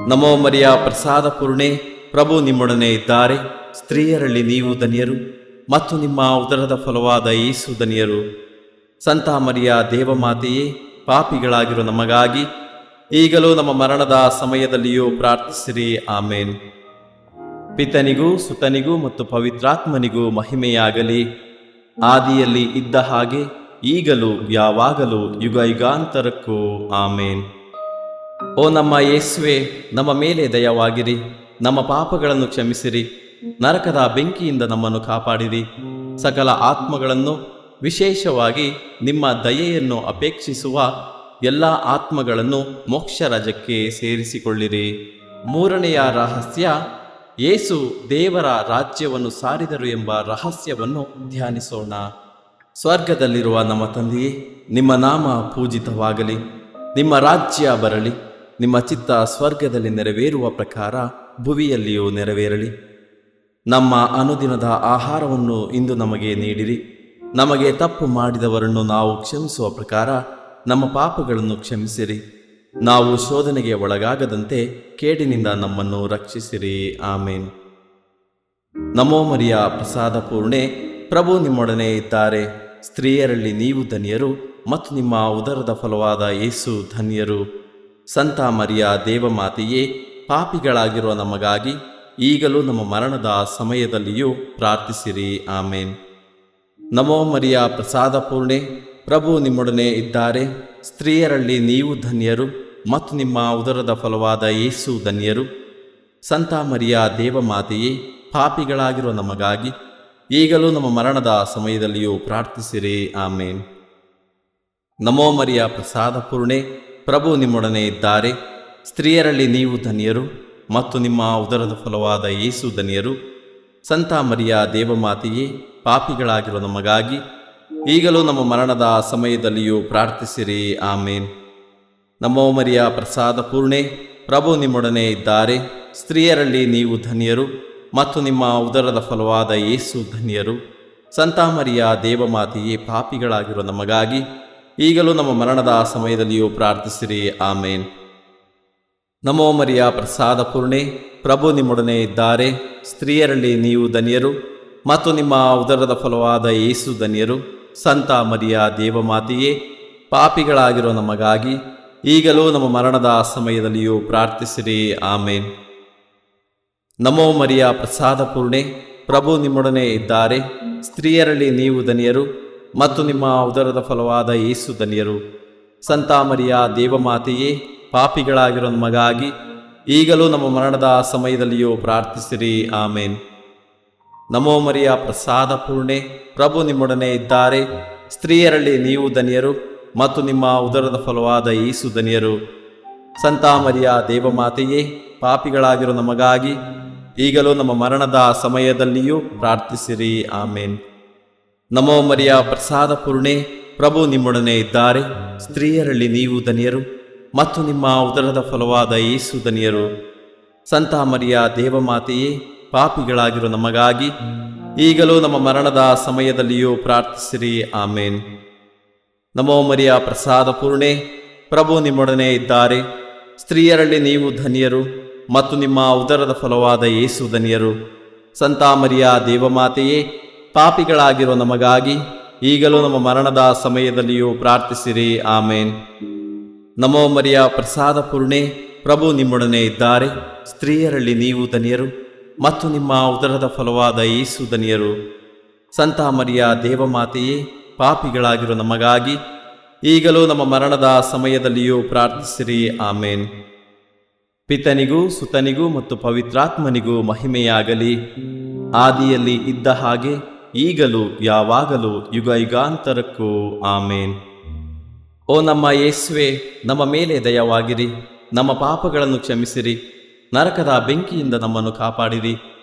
ನಮೋ ಮರಿಯ ಪ್ರಸಾದ ಪೂರ್ಣೆ, ಪ್ರಭು ನಿಮ್ಮೊಡನೆ ಇದ್ದಾರೆ. ಸ್ತ್ರೀಯರಲ್ಲಿ ನೀವು ಧನ್ಯರು ಮತ್ತು ನಿಮ್ಮ ಉದರದ ಫಲವಾದ ಯೇಸು ಧನ್ಯರು. ಸಂತ ಮರಿಯ ದೇವಮಾತೆಯೇ, ಪಾಪಿಗಳಾಗಿರೋ ನಮಗಾಗಿ ಈಗಲೂ ನಮ್ಮ ಮರಣದ ಸಮಯದಲ್ಲಿಯೂ ಪ್ರಾರ್ಥಿಸಿರಿ. ಆಮೇನ್. ಪಿತನಿಗೂ ಸುತನಿಗೂ ಮತ್ತು ಪವಿತ್ರಾತ್ಮನಿಗೂ ಮಹಿಮೆಯಾಗಲಿ, ಆದಿಯಲ್ಲಿ ಇದ್ದ ಹಾಗೆ ಈಗಲೂ ಯಾವಾಗಲೂ ಯುಗ ಯುಗಾಂತರಕ್ಕೂ. ಆಮೇನ್. ಓ ನಮ್ಮ ಯೇಸುವೆ, ನಮ್ಮ ಮೇಲೆ ದಯವಾಗಿರಿ, ನಮ್ಮ ಪಾಪಗಳನ್ನು ಕ್ಷಮಿಸಿರಿ, ನರಕದ ಬೆಂಕಿಯಿಂದ ನಮ್ಮನ್ನು ಕಾಪಾಡಿರಿ. ಸಕಲ ಆತ್ಮಗಳನ್ನು, ವಿಶೇಷವಾಗಿ ನಿಮ್ಮ ದಯೆಯನ್ನು ಅಪೇಕ್ಷಿಸುವ ಎಲ್ಲ ಆತ್ಮಗಳನ್ನು ಮೋಕ್ಷ ರಾಜ್ಯಕ್ಕೆ ಸೇರಿಸಿಕೊಳ್ಳಿರಿ. ಮೂರನೆಯ ರಹಸ್ಯ, ಯೇಸು ದೇವರ ರಾಜ್ಯವನ್ನು ಸಾರಿದರು ಎಂಬ ರಹಸ್ಯವನ್ನು ಧ್ಯಾನಿಸೋಣ. ಸ್ವರ್ಗದಲ್ಲಿರುವ ನಮ್ಮ ತಂದೆಯೇ, ನಿಮ್ಮ ನಾಮ ಪೂಜಿತವಾಗಲಿ, ನಿಮ್ಮ ರಾಜ್ಯ ಬರಲಿ, ನಿಮ್ಮ ಚಿತ್ತ ಸ್ವರ್ಗದಲ್ಲಿ ನೆರವೇರುವ ಪ್ರಕಾರ ಭುವಿಯಲ್ಲಿಯೂ ನೆರವೇರಲಿ. ನಮ್ಮ ಅನುದಿನದ ಆಹಾರವನ್ನು ಇಂದು ನಮಗೆ ನೀಡಿರಿ. ನಮಗೆ ತಪ್ಪು ಮಾಡಿದವರನ್ನು ನಾವು ಕ್ಷಮಿಸುವ ಪ್ರಕಾರ ನಮ್ಮ ಪಾಪಗಳನ್ನು ಕ್ಷಮಿಸಿರಿ. ನಾವು ಶೋಧನೆಗೆ ಒಳಗಾಗದಂತೆ ಕೇಡಿನಿಂದ ನಮ್ಮನ್ನು ರಕ್ಷಿಸಿರಿ. ಆಮೇನ್. ನಮೋ ಮರಿಯ ಪ್ರಸಾದ ಪೂರ್ಣೆ, ಪ್ರಭು ನಿಮ್ಮೊಡನೆ ಇದ್ದಾರೆ. ಸ್ತ್ರೀಯರಲ್ಲಿ ನೀವು ಧನ್ಯರು ಮತ್ತು ನಿಮ್ಮ ಉದರದ ಫಲವಾದ ಯೇಸು ಧನ್ಯರು. ಸಂತ ಮರಿಯ ದೇವಮಾತೆಯೇ, ಪಾಪಿಗಳಾಗಿರುವ ನಮಗಾಗಿ ಈಗಲೂ ನಮ್ಮ ಮರಣದ ಸಮಯದಲ್ಲಿಯೂ ಪ್ರಾರ್ಥಿಸಿರಿ. ಆಮೇನ್. ನಮೋ ಮರಿಯ ಪ್ರಸಾದ ಪೂರ್ಣೆ, ಪ್ರಭು ನಿಮ್ಮೊಡನೆ ಇದ್ದಾರೆ. ಸ್ತ್ರೀಯರಲ್ಲಿ ನೀವು ಧನ್ಯರು ಮತ್ತು ನಿಮ್ಮ ಉದರದ ಫಲವಾದ ಯೇಸು ಧನ್ಯರು. ಸಂತ ಮರಿಯ ದೇವಮಾತೆಯೇ, ಪಾಪಿಗಳಾಗಿರುವ ನಮಗಾಗಿ ಈಗಲೂ ನಮ್ಮ ಮರಣದ ಸಮಯದಲ್ಲಿಯೂ ಪ್ರಾರ್ಥಿಸಿರಿ. ಆಮೇನ್. ನಮೋ ಮರಿಯ ಪ್ರಸಾದ ಪೂರ್ಣೆ, ಪ್ರಭು ನಿಮ್ಮೊಡನೆ ಇದ್ದಾರೆ. ಸ್ತ್ರೀಯರಲ್ಲಿ ನೀವು ಧನ್ಯರು ಮತ್ತು ನಿಮ್ಮ ಉದರದ ಫಲವಾದ ಯೇಸು ಧನ್ಯರು. ಸಂತ ಮರಿಯ ದೇವಮಾತೆಯೇ, ಪಾಪಿಗಳಾಗಿರುವ ನಮಗಾಗಿ ಈಗಲೂ ನಮ್ಮ ಮರಣದ ಸಮಯದಲ್ಲಿಯೂ ಪ್ರಾರ್ಥಿಸಿರಿ. ಆಮೇನ್. ನಮೋ ಮರಿಯ ಪ್ರಸಾದ ಪೂರ್ಣೆ, ಪ್ರಭು ನಿಮ್ಮೊಡನೆ ಇದ್ದಾರೆ. ಸ್ತ್ರೀಯರಲ್ಲಿ ನೀವು ಧನ್ಯರು ಮತ್ತು ನಿಮ್ಮ ಉದರದ ಫಲವಾದ ಯೇಸು ಧನ್ಯರು. ಸಂತ ಮರಿಯ ದೇವಮಾತೆಯೇ ಪಾಪಿಗಳಾಗಿರೋ ನಮಗಾಗಿ ಈಗಲೂ ನಮ್ಮ ಮರಣದ ಸಮಯದಲ್ಲಿಯೂ ಪ್ರಾರ್ಥಿಸಿರಿ. ಆಮೇನ್. ನಮೋ ಮರಿಯ ಪ್ರಸಾದ ಪೂರ್ಣೆ, ಪ್ರಭು ನಿಮ್ಮೊಡನೆ ಇದ್ದಾರೆ. ಸ್ತ್ರೀಯರಲ್ಲಿ ನೀವು ಧನ್ಯರು ಮತ್ತು ನಿಮ್ಮ ಉದರದ ಫಲವಾದ ಯೇಸು ಧನ್ಯರು. ಸಂತ ಮರಿಯ ದೇವಮಾತೆಯೇ ಪಾಪಿಗಳಾಗಿರೋ ನಮಗಾಗಿ ಈಗಲೂ ನಮ್ಮ ಮರಣದ ಸಮಯದಲ್ಲಿಯೂ ಪ್ರಾರ್ಥಿಸಿರಿ. ಆಮೇನ್. ನಮೋ ಮರಿಯ ಪ್ರಸಾದ ಪೂರ್ಣೆ, ಪ್ರಭು ನಿಮ್ಮೊಡನೆ ಇದ್ದಾರೆ. ಸ್ತ್ರೀಯರಲ್ಲಿ ನೀವು ಧನ್ಯರು ಮತ್ತು ನಿಮ್ಮ ಉದರದ ಫಲವಾದ ಯೇಸು ಧನ್ಯರು. ಸಂತ ಮರಿಯ ದೇವಮಾತೆಯೇ ಪಾಪಿಗಳಾಗಿರೋ ನಮಗಾಗಿ ಈಗಲೂ ನಮ್ಮ ಮರಣದ ಸಮಯದಲ್ಲಿಯೂ ಪ್ರಾರ್ಥಿಸಿರಿ. ಆಮೇನ್. ನಮೋ ಮರಿಯ ಪ್ರಸಾದ ಪೂರ್ಣೆ, ಪ್ರಭು ನಿಮ್ಮೊಡನೆ ಇದ್ದಾರೆ. ಸ್ತ್ರೀಯರಲ್ಲಿ ನೀವು ಧನ್ಯರು ಮತ್ತು ನಿಮ್ಮ ಉದರದ ಫಲವಾದ ಯೇಸು ಧನ್ಯರು. ಸಂತ ಮರಿಯ ದೇವಮಾತೆಯೇ ಪಾಪಿಗಳಾಗಿರೋ ನಮಗಾಗಿ ಈಗಲೂ ನಮ್ಮ ಮರಣದ ಸಮಯದಲ್ಲಿಯೂ ಪ್ರಾರ್ಥಿಸಿರಿ. ಆಮೇನ್. ನಮೋ ಮರಿಯ ಪ್ರಸಾದ ಪೂರ್ಣೆ, ಪ್ರಭು ನಿಮ್ಮೊಡನೆ ಇದ್ದಾರೆ. ಸ್ತ್ರೀಯರಲ್ಲಿ ನೀವು ಧನ್ಯರು ಮತ್ತು ನಿಮ್ಮ ಉದರದ ಫಲವಾದ ಯೇಸು ಧನ್ಯರು. ಸಂತ ಮರಿಯ ದೇವಮಾತೆಯೇ ಪಾಪಿಗಳಾಗಿರೋ ನಮಗಾಗಿ ಈಗಲೂ ನಮ್ಮ ಮರಣದ ಸಮಯದಲ್ಲಿಯೂ ಪ್ರಾರ್ಥಿಸಿರಿ. ಆಮೇನ್. ನಮೋ ಮರಿಯ ಪ್ರಸಾದ ಪೂರ್ಣೆ, ಪ್ರಭು ನಿಮ್ಮೊಡನೆ ಇದ್ದಾರೆ. ಸ್ತ್ರೀಯರಲ್ಲಿ ನೀವು ಧನ್ಯರು ಮತ್ತು ನಿಮ್ಮ ಉದರದ ಫಲವಾದ ಯೇಸು ಧನ್ಯರು. ಸಂತ ಮರಿಯ ದೇವಮಾತೆಯೇ ಪಾಪಿಗಳಾಗಿರೋ ನಮಗಾಗಿ ಈಗಲೂ ನಮ್ಮ ಮರಣದ ಸಮಯದಲ್ಲಿಯೂ ಪ್ರಾರ್ಥಿಸಿರಿ. ಆಮೇನ್. ನಮೋ ಮರಿಯ ಪ್ರಸಾದ ಪೂರ್ಣೆ, ಪ್ರಭು ನಿಮ್ಮೊಡನೆ ಇದ್ದಾರೆ. ಸ್ತ್ರೀಯರಲ್ಲಿ ನೀವು ಧನ್ಯರು ಮತ್ತು ನಿಮ್ಮ ಉದರದ ಫಲವಾದ ಯೇಸು ಧನ್ಯರು. ಸಂತ ಮರಿಯ ದೇವಮಾತೆಯೇ ಪಾಪಿಗಳಾಗಿರೋ ನಮಗಾಗಿ ಈಗಲೂ ನಮ್ಮ ಮರಣದ ಸಮಯದಲ್ಲಿಯೂ ಪ್ರಾರ್ಥಿಸಿರಿ. ಆಮೇನ್. ಪಿತನಿಗೂ ಸುತನಿಗೂ ಮತ್ತು ಪವಿತ್ರಾತ್ಮನಿಗೂ ಮಹಿಮೆಯಾಗಲಿ, ಆದಿಯಲ್ಲಿ ಇದ್ದ ಹಾಗೆ ಈಗಲೂ ಯಾವಾಗಲೂ ಯುಗ ಯುಗಾಂತರಕ್ಕೂ. ಆಮೇನ್. ಓ ನಮ್ಮ ಯೇಸುವೆ, ನಮ್ಮ ಮೇಲೆ ದಯವಾಗಿರಿ, ನಮ್ಮ ಪಾಪಗಳನ್ನು ಕ್ಷಮಿಸಿರಿ, ನರಕದ ಬೆಂಕಿಯಿಂದ ನಮ್ಮನ್ನು ಕಾಪಾಡಿರಿ.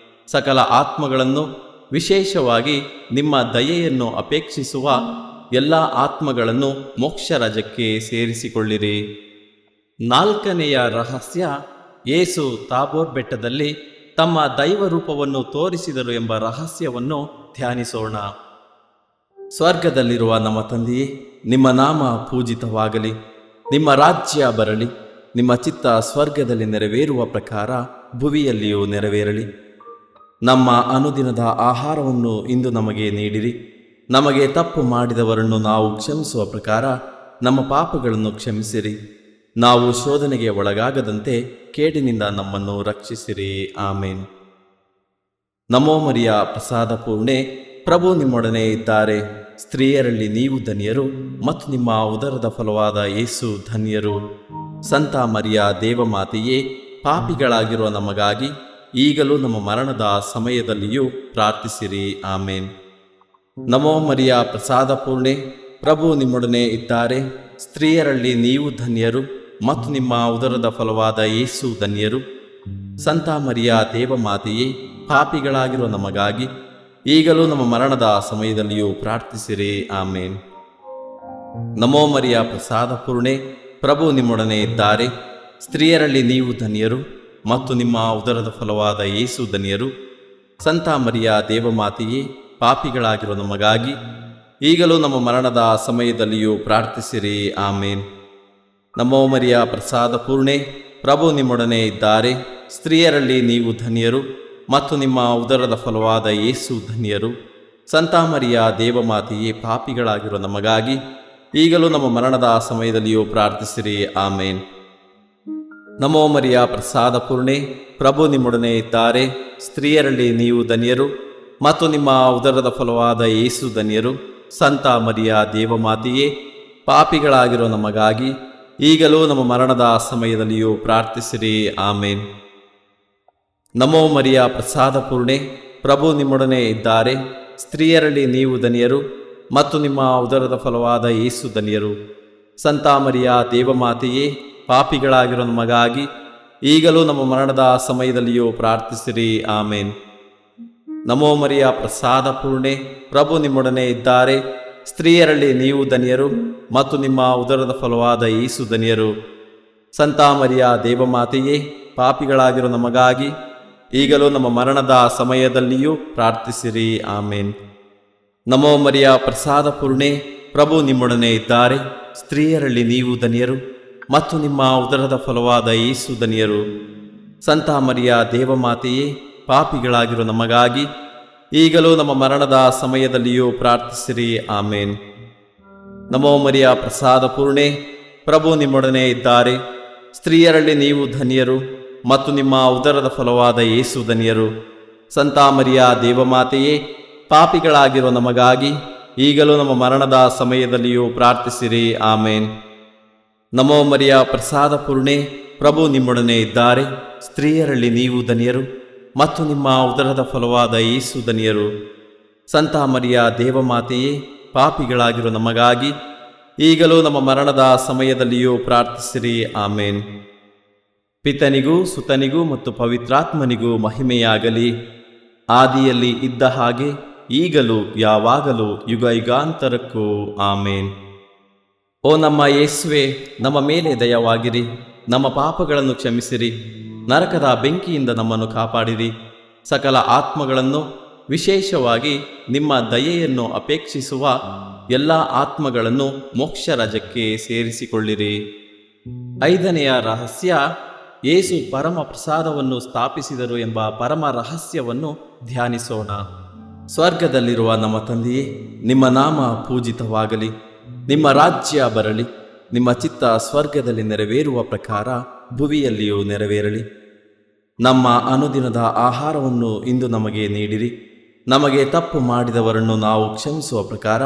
ಸಕಲ ಆತ್ಮಗಳನ್ನು, ವಿಶೇಷವಾಗಿ ನಿಮ್ಮ ದಯೆಯನ್ನು ಅಪೇಕ್ಷಿಸುವ ಎಲ್ಲ ಆತ್ಮಗಳನ್ನು ಮೋಕ್ಷ ರಾಜ್ಯಕ್ಕೆ ಸೇರಿಸಿಕೊಳ್ಳಿರಿ. 4ನೆಯ ರಹಸ್ಯ, ಯೇಸು ತಾಬೋರ್ ಬೆಟ್ಟದಲ್ಲಿ ತಮ್ಮ ದೈವ ರೂಪವನ್ನು ತೋರಿಸಿದರು ಎಂಬ ರಹಸ್ಯವನ್ನು ಧ್ಯಾನಿಸೋಣ. ಸ್ವರ್ಗದಲ್ಲಿರುವ ನಮ್ಮ ತಂದೆಯೇ, ನಿಮ್ಮ ನಾಮ ಪೂಜಿತವಾಗಲಿ, ನಿಮ್ಮ ರಾಜ್ಯ ಬರಲಿ, ನಿಮ್ಮ ಚಿತ್ತ ಸ್ವರ್ಗದಲ್ಲಿ ನೆರವೇರುವ ಪ್ರಕಾರ ಭುವಿಯಲ್ಲಿಯೂ ನೆರವೇರಲಿ. ನಮ್ಮ ಅನುದಿನದ ಆಹಾರವನ್ನು ಇಂದು ನಮಗೆ ನೀಡಿರಿ. ನಮಗೆ ತಪ್ಪು ಮಾಡಿದವರನ್ನು ನಾವು ಕ್ಷಮಿಸುವ ಪ್ರಕಾರ ನಮ್ಮ ಪಾಪಗಳನ್ನು ಕ್ಷಮಿಸಿರಿ. ನಾವು ಶೋಧನೆಗೆ ಒಳಗಾಗದಂತೆ ಕೇಡಿನಿಂದ ನಮ್ಮನ್ನು ರಕ್ಷಿಸಿರಿ. ಆಮೇನ್. ನಮೋ ಮರಿಯ ಪ್ರಸಾದ ಪೂರ್ಣೆ, ಪ್ರಭು ನಿಮ್ಮೊಡನೆ ಇದ್ದಾರೆ. ಸ್ತ್ರೀಯರಲ್ಲಿ ನೀವು ಧನ್ಯರು ಮತ್ತು ನಿಮ್ಮ ಉದರದ ಫಲವಾದ ಯೇಸು ಧನ್ಯರು. ಸಂತ ಮರಿಯ ದೇವಮಾತೆಯೇ ಪಾಪಿಗಳಾಗಿರುವ ನಮಗಾಗಿ ಈಗಲೂ ನಮ್ಮ ಮರಣದ ಸಮಯದಲ್ಲಿಯೂ ಪ್ರಾರ್ಥಿಸಿರಿ. ಆಮೇನ್. ನಮೋ ಮರಿಯ ಪ್ರಸಾದ ಪೂರ್ಣೆ, ಪ್ರಭು ನಿಮ್ಮೊಡನೆ ಇದ್ದಾರೆ. ಸ್ತ್ರೀಯರಲ್ಲಿ ನೀವು ಧನ್ಯರು ಮತ್ತು ನಿಮ್ಮ ಉದರದ ಫಲವಾದ ಯೇಸು ಧನ್ಯರು. ಸಂತ ಮರಿಯ ದೇವಮಾತೆಯೇ ಪಾಪಿಗಳಾಗಿರುವ ನಮಗಾಗಿ ಈಗಲೂ ನಮ್ಮ ಮರಣದ ಸಮಯದಲ್ಲಿಯೂ ಪ್ರಾರ್ಥಿಸಿರಿ. ಆಮೇನ್. ನಮೋ ಮರಿಯ ಪ್ರಸಾದ ಪೂರ್ಣೆ, ಪ್ರಭು ನಿಮ್ಮೊಡನೆ ಇದ್ದಾರೆ. ಸ್ತ್ರೀಯರಲ್ಲಿ ನೀವು ಧನ್ಯರು ಮತ್ತು ನಿಮ್ಮ ಉದರದ ಫಲವಾದ ಯೇಸು ಧನ್ಯರು. ಸಂತ ಮರಿಯ ದೇವಮಾತೆಯೇ ಪಾಪಿಗಳಾಗಿರುವ ನಮಗಾಗಿ ಈಗಲೂ ನಮ್ಮ ಮರಣದ ಸಮಯದಲ್ಲಿಯೂ ಪ್ರಾರ್ಥಿಸಿರಿ. ಆಮೇನ್. ನಮೋ ಮರಿಯ ಪ್ರಸಾದ ಪೂರ್ಣೆ, ಪ್ರಭು ನಿಮ್ಮೊಡನೆ ಇದ್ದಾರೆ. ಸ್ತ್ರೀಯರಲ್ಲಿ ನೀವು ಧನ್ಯರು ಮತ್ತು ನಿಮ್ಮ ಉದರದ ಫಲವಾದ ಯೇಸು ಧನ್ಯರು. ಸಂತ ಮರಿಯ ದೇವಮಾತೆಯೇ ಪಾಪಿಗಳಾಗಿರುವ ನಮಗಾಗಿ ಈಗಲೂ ನಮ್ಮ ಮರಣದ ಸಮಯದಲ್ಲಿಯೂ ಪ್ರಾರ್ಥಿಸಿರಿ. ಆಮೇನ್. ನಮೋ ಮರಿಯ ಪ್ರಸಾದ ಪೂರ್ಣೆ, ಪ್ರಭು ನಿಮ್ಮೊಡನೆ ಇದ್ದಾರೆ. ಸ್ತ್ರೀಯರಲ್ಲಿ ನೀವು ಧನ್ಯರು ಮತ್ತು ನಿಮ್ಮ ಉದರದ ಫಲವಾದ ಯೇಸು ಧನ್ಯರು. ಸಂತ ಮರಿಯ ದೇವಮಾತೆಯೇ ಪಾಪಿಗಳಾಗಿರೋ ನಮಗಾಗಿ ಈಗಲೂ ನಮ್ಮ ಮರಣದ ಸಮಯದಲ್ಲಿಯೂ ಪ್ರಾರ್ಥಿಸಿರಿ. ಆಮೇನ್. ನಮೋ ಮರಿಯ ಪ್ರಸಾದ ಪೂರ್ಣೆ, ಪ್ರಭು ನಿಮ್ಮೊಡನೆ ಇದ್ದಾರೆ. ಸ್ತ್ರೀಯರಲ್ಲಿ ನೀವು ಧನ್ಯರು ಮತ್ತು ನಿಮ್ಮ ಉದರದ ಫಲವಾದ ಯೇಸು ಧನ್ಯರು. ಸಂತ ಮರಿಯ ದೇವಮಾತೆಯೇ ಪಾಪಿಗಳಾಗಿರೋ ನಮಗಾಗಿ ಈಗಲೂ ನಮ್ಮ ಮರಣದ ಸಮಯದಲ್ಲಿಯೂ ಪ್ರಾರ್ಥಿಸಿರಿ. ಆಮೇನ್. ನಮೋ ಮರಿಯ ಪ್ರಸಾದ ಪೂರ್ಣೆ, ಪ್ರಭು ನಿಮ್ಮೊಡನೆ ಇದ್ದಾರೆ. ಸ್ತ್ರೀಯರಲ್ಲಿ ನೀವು ಧನ್ಯರು ಮತ್ತು ನಿಮ್ಮ ಉದರದ ಫಲವಾದ ಯೇಸು ಧನ್ಯರು. ಸಂತ ಮರಿಯ ದೇವಮಾತೆಯೇ ಪಾಪಿಗಳಾಗಿರೋ ನಮಗಾಗಿ ಈಗಲೂ ನಮ್ಮ ಮರಣದ ಸಮಯದಲ್ಲಿಯೂ ಪ್ರಾರ್ಥಿಸಿರಿ. ಆಮೇನ್. ನಮೋ ಮರಿಯ ಪ್ರಸಾದ ಪೂರ್ಣೆ, ಪ್ರಭು ನಿಮ್ಮೊಡನೆ ಇದ್ದಾರೆ. ಸ್ತ್ರೀಯರಲ್ಲಿ ನೀವು ಧನ್ಯರು ಮತ್ತು ನಿಮ್ಮ ಉದರದ ಫಲವಾದ ಯೇಸು ಧನ್ಯರು. ಸಂತ ಮರಿಯ ದೇವಮಾತೆಯೇ, ಪಾಪಿಗಳಾಗಿರೋ ನಮಗಾಗಿ ಈಗಲೂ ನಮ್ಮ ಮರಣದ ಸಮಯದಲ್ಲಿಯೂ ಪ್ರಾರ್ಥಿಸಿರಿ. ಆಮೇನ್. ನಮೋ ಮರಿಯ ಪ್ರಸಾದ ಪೂರ್ಣೆ, ಪ್ರಭು ನಿಮ್ಮೊಡನೆ ಇದ್ದಾರೆ. ಸ್ತ್ರೀಯರಲ್ಲಿ ನೀವು ಧನ್ಯರು ಮತ್ತು ನಿಮ್ಮ ಉದರದ ಫಲವಾದ ಯೇಸು ಧನ್ಯರು. ಸಂತ ಮರಿಯ ದೇವಮಾತೆಯೇ, ಪಾಪಿಗಳಾಗಿರೋ ನಮಗಾಗಿ ಈಗಲೂ ನಮ್ಮ ಮರಣದ ಸಮಯದಲ್ಲಿಯೂ ಪ್ರಾರ್ಥಿಸಿರಿ. ಆಮೇನ್. ನಮೋ ಮರಿಯ ಪ್ರಸಾದ ಪೂರ್ಣೆ, ಪ್ರಭು ನಿಮ್ಮೊಡನೆ ಇದ್ದಾರೆ. ಸ್ತ್ರೀಯರಲ್ಲಿ ನೀವು ಧನ್ಯರು ಮತ್ತು ನಿಮ್ಮ ಉದರದ ಫಲವಾದ ಯೇಸು ಧನ್ಯರು. ಸಂತ ಮರಿಯ ದೇವಮಾತೆಯೇ, ಪಾಪಿಗಳಾಗಿರೋ ನಮಗಾಗಿ ಈಗಲೂ ನಮ್ಮ ಮರಣದ ಸಮಯದಲ್ಲಿಯೂ ಪ್ರಾರ್ಥಿಸಿರಿ. ಆಮೇನ್. ಪಿತನಿಗೂ ಸುತನಿಗೂ ಮತ್ತು ಪವಿತ್ರಾತ್ಮನಿಗೂ ಮಹಿಮೆಯಾಗಲಿ, ಆದಿಯಲ್ಲಿ ಇದ್ದ ಹಾಗೆ ಈಗಲೂ ಯಾವಾಗಲೂ ಯುಗ ಯುಗಾಂತರಕ್ಕೂ. ಆಮೇನ್. ಓ ನಮ್ಮ ಯೇಸುವೆ, ನಮ್ಮ ಮೇಲೆ ದಯವಾಗಿರಿ, ನಮ್ಮ ಪಾಪಗಳನ್ನು ಕ್ಷಮಿಸಿರಿ, ನರಕದ ಬೆಂಕಿಯಿಂದ ನಮ್ಮನ್ನು ಕಾಪಾಡಿರಿ. ಸಕಲ ಆತ್ಮಗಳನ್ನು, ವಿಶೇಷವಾಗಿ ನಿಮ್ಮ ದಯೆಯನ್ನು ಅಪೇಕ್ಷಿಸುವ ಎಲ್ಲ ಆತ್ಮಗಳನ್ನು ಮೋಕ್ಷ ರಾಜ್ಯಕ್ಕೆ ಸೇರಿಸಿಕೊಳ್ಳಿರಿ. 5ನೆಯ ರಹಸ್ಯ, ಯೇಸು ಪರಮ ಪ್ರಸಾದವನ್ನು ಸ್ಥಾಪಿಸಿದರು ಎಂಬ ಪರಮ ರಹಸ್ಯವನ್ನು ಧ್ಯಾನಿಸೋಣ. ಸ್ವರ್ಗದಲ್ಲಿರುವ ನಮ್ಮ ತಂದೆಯೇ, ನಿಮ್ಮ ನಾಮ ಪೂಜಿತವಾಗಲಿ, ನಿಮ್ಮ ರಾಜ್ಯ ಬರಲಿ, ನಿಮ್ಮ ಚಿತ್ತ ಸ್ವರ್ಗದಲ್ಲಿ ನೆರವೇರುವ ಪ್ರಕಾರ ಭುವಿಯಲ್ಲಿಯೂ ನೆರವೇರಲಿ. ನಮ್ಮ ಅನುದಿನದ ಆಹಾರವನ್ನು ಇಂದು ನಮಗೆ ನೀಡಿರಿ. ನಮಗೆ ತಪ್ಪು ಮಾಡಿದವರನ್ನು ನಾವು ಕ್ಷಮಿಸುವ ಪ್ರಕಾರ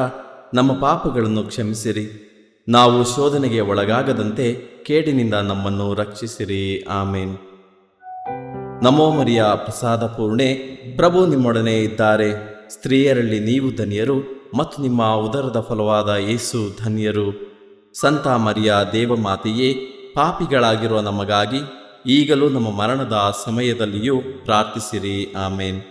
ನಮ್ಮ ಪಾಪಗಳನ್ನು ಕ್ಷಮಿಸಿರಿ. ನಾವು ಶೋಧನೆಗೆ ಒಳಗಾಗದಂತೆ ಕೇಡಿನಿಂದ ನಮ್ಮನ್ನು ರಕ್ಷಿಸಿರಿ. ಆಮೇನ್. ನಮೋ ಮರಿಯ ಪ್ರಸಾದ ಪೂರ್ಣೆ, ಪ್ರಭು ನಿಮ್ಮೊಡನೆ ಇದ್ದಾರೆ. ಸ್ತ್ರೀಯರಲ್ಲಿ ನೀವು ಧನ್ಯರು ಮತ್ತು ನಿಮ್ಮ ಉದರದ ಫಲವಾದ ಯೇಸು ಧನ್ಯರು. ಸಂತ ಮರಿಯ ದೇವಮಾತೆಯೇ, ಪಾಪಿಗಳಾಗಿರುವ ನಮಗಾಗಿ ಈಗಲೂ ನಮ್ಮ ಮರಣದ ಸಮಯದಲ್ಲಿಯೂ ಪ್ರಾರ್ಥಿಸಿರಿ. ಆಮೇನ್.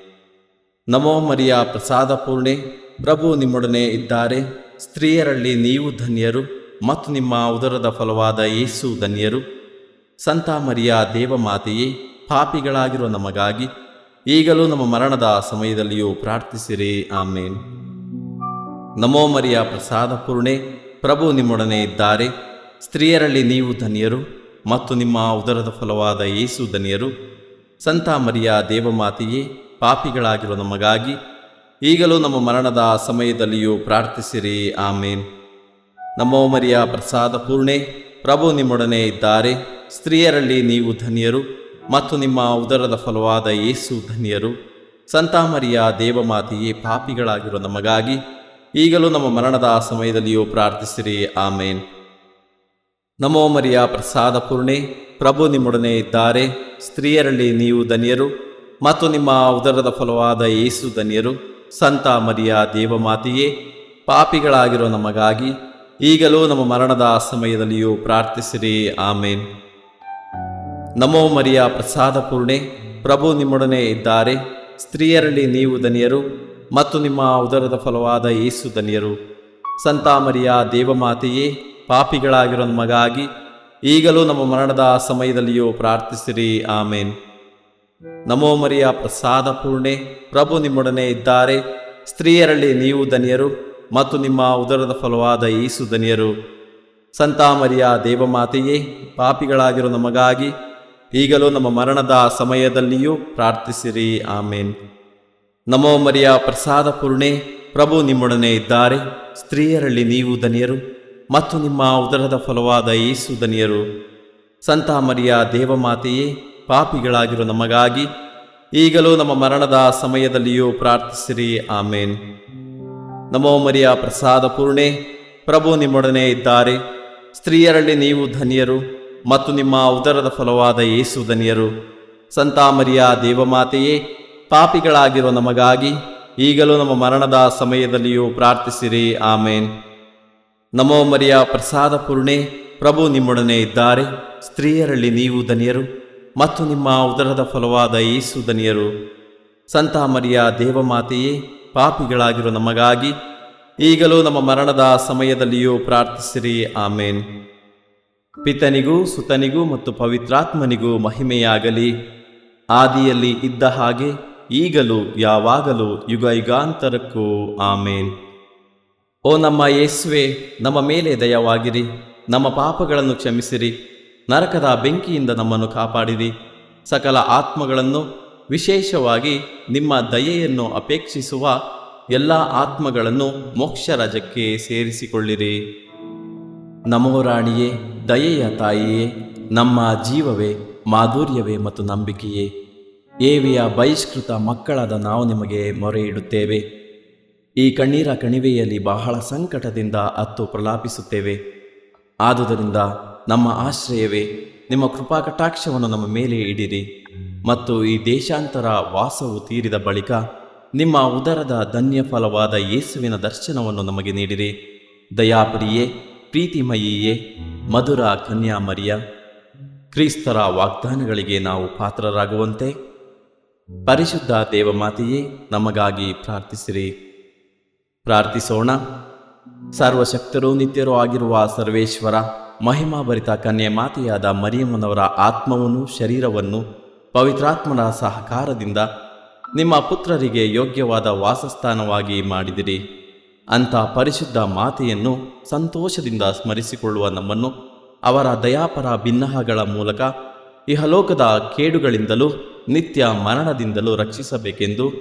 ನಮೋ ಮರಿಯ ಪ್ರಸಾದ ಪೂರ್ಣೆ, ಪ್ರಭು ನಿಮ್ಮೊಡನೆ ಇದ್ದಾರೆ. ಸ್ತ್ರೀಯರಲ್ಲಿ ನೀವು ಧನ್ಯರು ಮತ್ತು ನಿಮ್ಮ ಉದರದ ಫಲವಾದ ಯೇಸು ಧನ್ಯರು. ಸಂತ ಮರಿಯ ದೇವಮಾತೆಯೇ, ಪಾಪಿಗಳಾಗಿರುವ ನಮಗಾಗಿ ಈಗಲೂ ನಮ್ಮ ಮರಣದ ಸಮಯದಲ್ಲಿಯೂ ಪ್ರಾರ್ಥಿಸಿರಿ. ಆಮೇನ್. ನಮೋ ಮರಿಯ ಪ್ರಸಾದ ಪೂರ್ಣೆ, ಪ್ರಭು ನಿಮ್ಮೊಡನೆ ಇದ್ದಾರೆ. ಸ್ತ್ರೀಯರಲ್ಲಿ ನೀವು ಧನ್ಯರು ಮತ್ತು ನಿಮ್ಮ ಉದರದ ಫಲವಾದ ಯೇಸು ಧನ್ಯರು. ಸಂತ ಮರಿಯ ದೇವಮಾತೆಯೇ, ಪಾಪಿಗಳಾಗಿರುವ ನಮಗಾಗಿ ಈಗಲೂ ನಮ್ಮ ಮರಣದ ಸಮಯದಲ್ಲಿಯೂ ಪ್ರಾರ್ಥಿಸಿರಿ. ಆಮೇನ್. ನಮೋ ಮರಿಯ ಪ್ರಸಾದ ಪೂರ್ಣೆ, ಪ್ರಭು ನಿಮ್ಮೊಡನೆ ಇದ್ದಾರೆ. ಸ್ತ್ರೀಯರಲ್ಲಿ ನೀವು ಧನ್ಯರು ಮತ್ತು ನಿಮ್ಮ ಉದರದ ಫಲವಾದ ಯೇಸು ಧನ್ಯರು. ಸಂತ ಮರಿಯ ದೇವಮಾತೆಯೇ, ಪಾಪಿಗಳಾಗಿರುವ ನಮಗಾಗಿ ಈಗಲೂ ನಮ್ಮ ಮರಣದ ಸಮಯದಲ್ಲಿಯೂ ಪ್ರಾರ್ಥಿಸಿರಿ. ಆಮೇನ್. ನಮೋ ಮರಿಯ ಪ್ರಸಾದ ಪೂರ್ಣೆ, ಪ್ರಭು ನಿಮ್ಮೊಡನೆ ಇದ್ದಾರೆ. ಸ್ತ್ರೀಯರಲ್ಲಿ ನೀವು ಧನ್ಯರು ಮತ್ತು ನಿಮ್ಮ ಉದರದ ಫಲವಾದ ಯೇಸು ಧನ್ಯರು. ಸಂತ ಮರಿಯ ದೇವಮಾತೆಯೇ, ಪಾಪಿಗಳಾಗಿರೋ ನಮಗಾಗಿ ಈಗಲೂ ನಮ್ಮ ಮರಣದ ಸಮಯದಲ್ಲಿಯೂ ಪ್ರಾರ್ಥಿಸಿರಿ. ಆಮೇನ್. ನಮೋ ಮರಿಯ ಪ್ರಸಾದ ಪೂರ್ಣೆ, ಪ್ರಭು ನಿಮ್ಮೊಡನೆ ಇದ್ದಾರೆ. ಸ್ತ್ರೀಯರಲ್ಲಿ ನೀವು ಧನ್ಯರು ಮತ್ತು ನಿಮ್ಮ ಉದರದ ಫಲವಾದ ಯೇಸು ಧನ್ಯರು. ಸಂತ ಮರಿಯ ದೇವಮಾತೆಯೇ, ಪಾಪಿಗಳಾಗಿರೋ ನಮಗಾಗಿ ಈಗಲೂ ನಮ್ಮ ಮರಣದ ಸಮಯದಲ್ಲಿಯೂ ಪ್ರಾರ್ಥಿಸಿರಿ. ಆಮೇನ್. ನಮೋ ಮರಿಯ ಪ್ರಸಾದ ಪೂರ್ಣೆ, ಪ್ರಭು ನಿಮ್ಮೊಡನೆ ಇದ್ದಾರೆ. ಸ್ತ್ರೀಯರಲ್ಲಿ ನೀವು ಧನ್ಯರು ಮತ್ತು ನಿಮ್ಮ ಉದರದ ಫಲವಾದ ಯೇಸು ಧನ್ಯರು. ಸಂತ ಮರಿಯ ದೇವಮಾತೆಯೇ, ಪಾಪಿಗಳಾಗಿರೋ ನಮಗಾಗಿ ಈಗಲೂ ನಮ್ಮ ಮರಣದ ಸಮಯದಲ್ಲಿಯೂ ಪ್ರಾರ್ಥಿಸಿರಿ. ಆಮೇನ್. ನಮೋ ಮರಿಯ ಪ್ರಸಾದ ಪೂರ್ಣೆ, ಪ್ರಭು ನಿಮ್ಮೊಡನೆ ಇದ್ದಾರೆ. ಸ್ತ್ರೀಯರಲ್ಲಿ ನೀವು ಧನ್ಯರು ಮತ್ತು ನಿಮ್ಮ ಉದರದ ಫಲವಾದ ಯೇಸು ಧನ್ಯರು. ಸಂತ ಮರಿಯ ದೇವಮಾತೆಯೇ, ಪಾಪಿಗಳಾಗಿರೋ ನಮಗಾಗಿ ಈಗಲೂ ನಮ್ಮ ಮರಣದ ಸಮಯದಲ್ಲಿಯೂ ಪ್ರಾರ್ಥಿಸಿರಿ. ಆಮೇನ್. ನಮೋ ಮರಿಯ ಪ್ರಸಾದ ಪೂರ್ಣೆ, ಪ್ರಭು ನಿಮ್ಮೊಡನೆ ಇದ್ದಾರೆ. ಸ್ತ್ರೀಯರಲ್ಲಿ ನೀವು ಧನ್ಯರು ಮತ್ತು ನಿಮ್ಮ ಉದರದ ಫಲವಾದ ಯೇಸು ಧನ್ಯರು. ಸಂತ ಮರಿಯ ದೇವಮಾತೆಯೇ, ಪಾಪಿಗಳಾಗಿರೋ ನಮಗಾಗಿ ಈಗಲೂ ನಮ್ಮ ಮರಣದ ಸಮಯದಲ್ಲಿಯೂ ಪ್ರಾರ್ಥಿಸಿರಿ. ಆಮೇನ್. ನಮೋ ಮರಿಯ ಪ್ರಸಾದ ಪೂರ್ಣೆ, ಪ್ರಭು ನಿಮ್ಮೊಡನೆ ಇದ್ದಾರೆ. ಸ್ತ್ರೀಯರಲ್ಲಿ ನೀವು ಧನ್ಯರು ಮತ್ತು ನಿಮ್ಮ ಉದರದ ಫಲವಾದ ಯೇಸು ಧನ್ಯರು. ಸಂತ ಮರಿಯ ದೇವಮಾತೆಯೇ, ಪಾಪಿಗಳಾಗಿರೋ ನಮಗಾಗಿ ಈಗಲೂ ನಮ್ಮ ಮರಣದ ಸಮಯದಲ್ಲಿಯೂ ಪ್ರಾರ್ಥಿಸಿರಿ. ಆಮೇನ್. ಪಿತನಿಗೂ ಸುತನಿಗೂ ಮತ್ತು ಪವಿತ್ರಾತ್ಮನಿಗೂ ಮಹಿಮೆಯಾಗಲಿ, ಆದಿಯಲ್ಲಿ ಇದ್ದ ಹಾಗೆ ಈಗಲೂ ಯಾವಾಗಲೂ ಯುಗ ಯುಗಾಂತರಕ್ಕೂ ಆಮೇನ್. ಓ ನಮ್ಮ ಯೇಸುವೆ, ನಮ್ಮ ಮೇಲೆ ದಯವಾಗಿರಿ, ನಮ್ಮ ಪಾಪಗಳನ್ನು ಕ್ಷಮಿಸಿರಿ, ನರಕದ ಬೆಂಕಿಯಿಂದ ನಮ್ಮನ್ನು ಕಾಪಾಡಿರಿ, ಸಕಲ ಆತ್ಮಗಳನ್ನು ವಿಶೇಷವಾಗಿ ನಿಮ್ಮ ದಯೆಯನ್ನು ಅಪೇಕ್ಷಿಸುವ ಎಲ್ಲ ಆತ್ಮಗಳನ್ನು ಮೋಕ್ಷ ರಾಜ್ಯಕ್ಕೆ ಸೇರಿಸಿಕೊಳ್ಳಿರಿ. ನಮೋ ರಾಣಿಯೇ, ದಯೆಯ ತಾಯಿಯೇ, ನಮ್ಮ ಜೀವವೇ, ಮಾಧುರ್ಯವೇ ಮತ್ತು ನಂಬಿಕೆಯೇ, ಏವಿಯ ಬಹಿಷ್ಕೃತ ಮಕ್ಕಳಾದ ನಾವು ನಿಮಗೆ ಮೊರೆ ಇಡುತ್ತೇವೆ. ಈ ಕಣ್ಣೀರ ಕಣಿವೆಯಲ್ಲಿ ಬಹಳ ಸಂಕಟದಿಂದ ಅತ್ತು ಪ್ರಲಾಪಿಸುತ್ತೇವೆ. ಆದುದರಿಂದ ನಮ್ಮ ಆಶ್ರಯವೇ, ನಿಮ್ಮ ಕೃಪಾ ಕಟಾಕ್ಷವನ್ನು ನಮ್ಮ ಮೇಲೆ ಇಡಿರಿ ಮತ್ತು ಈ ದೇಶಾಂತರ ವಾಸವು ತೀರಿದ ಬಳಿಕ ನಿಮ್ಮ ಉದರದ ಧನ್ಯ ಫಲವಾದ ಯೇಸುವಿನ ದರ್ಶನವನ್ನು ನಮಗೆ ನೀಡಿರಿ. ದಯಾಪ್ರಿಯೇ, ಪ್ರೀತಿಮಯಿಯೇ, ಮಧುರ ಕನ್ಯಾಮರಿಯ, ಕ್ರಿಸ್ತರ ವಾಗ್ದಾನಗಳಿಗೆ ನಾವು ಪಾತ್ರರಾಗುವಂತೆ ಪರಿಶುದ್ಧ ದೇವಮಾತೆಯೇ ನಮಗಾಗಿ ಪ್ರಾರ್ಥಿಸಿರಿ. ಪ್ರಾರ್ಥಿಸೋಣ. ಸರ್ವಶಕ್ತರೂ ನಿತ್ಯರೂ ಆಗಿರುವ ಸರ್ವೇಶ್ವರ, ಮಹಿಮಾಭರಿತ ಕನ್ಯೆ ಮಾತೆಯಾದ ಮರಿಯಮ್ಮನವರ ಆತ್ಮವನ್ನು ಶರೀರವನ್ನು ಪವಿತ್ರಾತ್ಮನ ಸಹಕಾರದಿಂದ ನಿಮ್ಮ ಪುತ್ರರಿಗೆ ಯೋಗ್ಯವಾದ ವಾಸಸ್ಥಾನವಾಗಿ ಮಾಡಿದಿರಿ. ಅಂಥ ಪರಿಶುದ್ಧ ಮಾತೆಯನ್ನು ಸಂತೋಷದಿಂದ ಸ್ಮರಿಸಿಕೊಳ್ಳುವ ನಮ್ಮನ್ನು ಅವರ ದಯಾಪರ ಭಿನ್ನಹಗಳ ಮೂಲಕ ಇಹಲೋಕದ ಕೇಡುಗಳಿಂದಲೂ ನಿತ್ಯ ಮರಣದಿಂದಲೂ ರಕ್ಷಿಸಬೇಕೆಂದು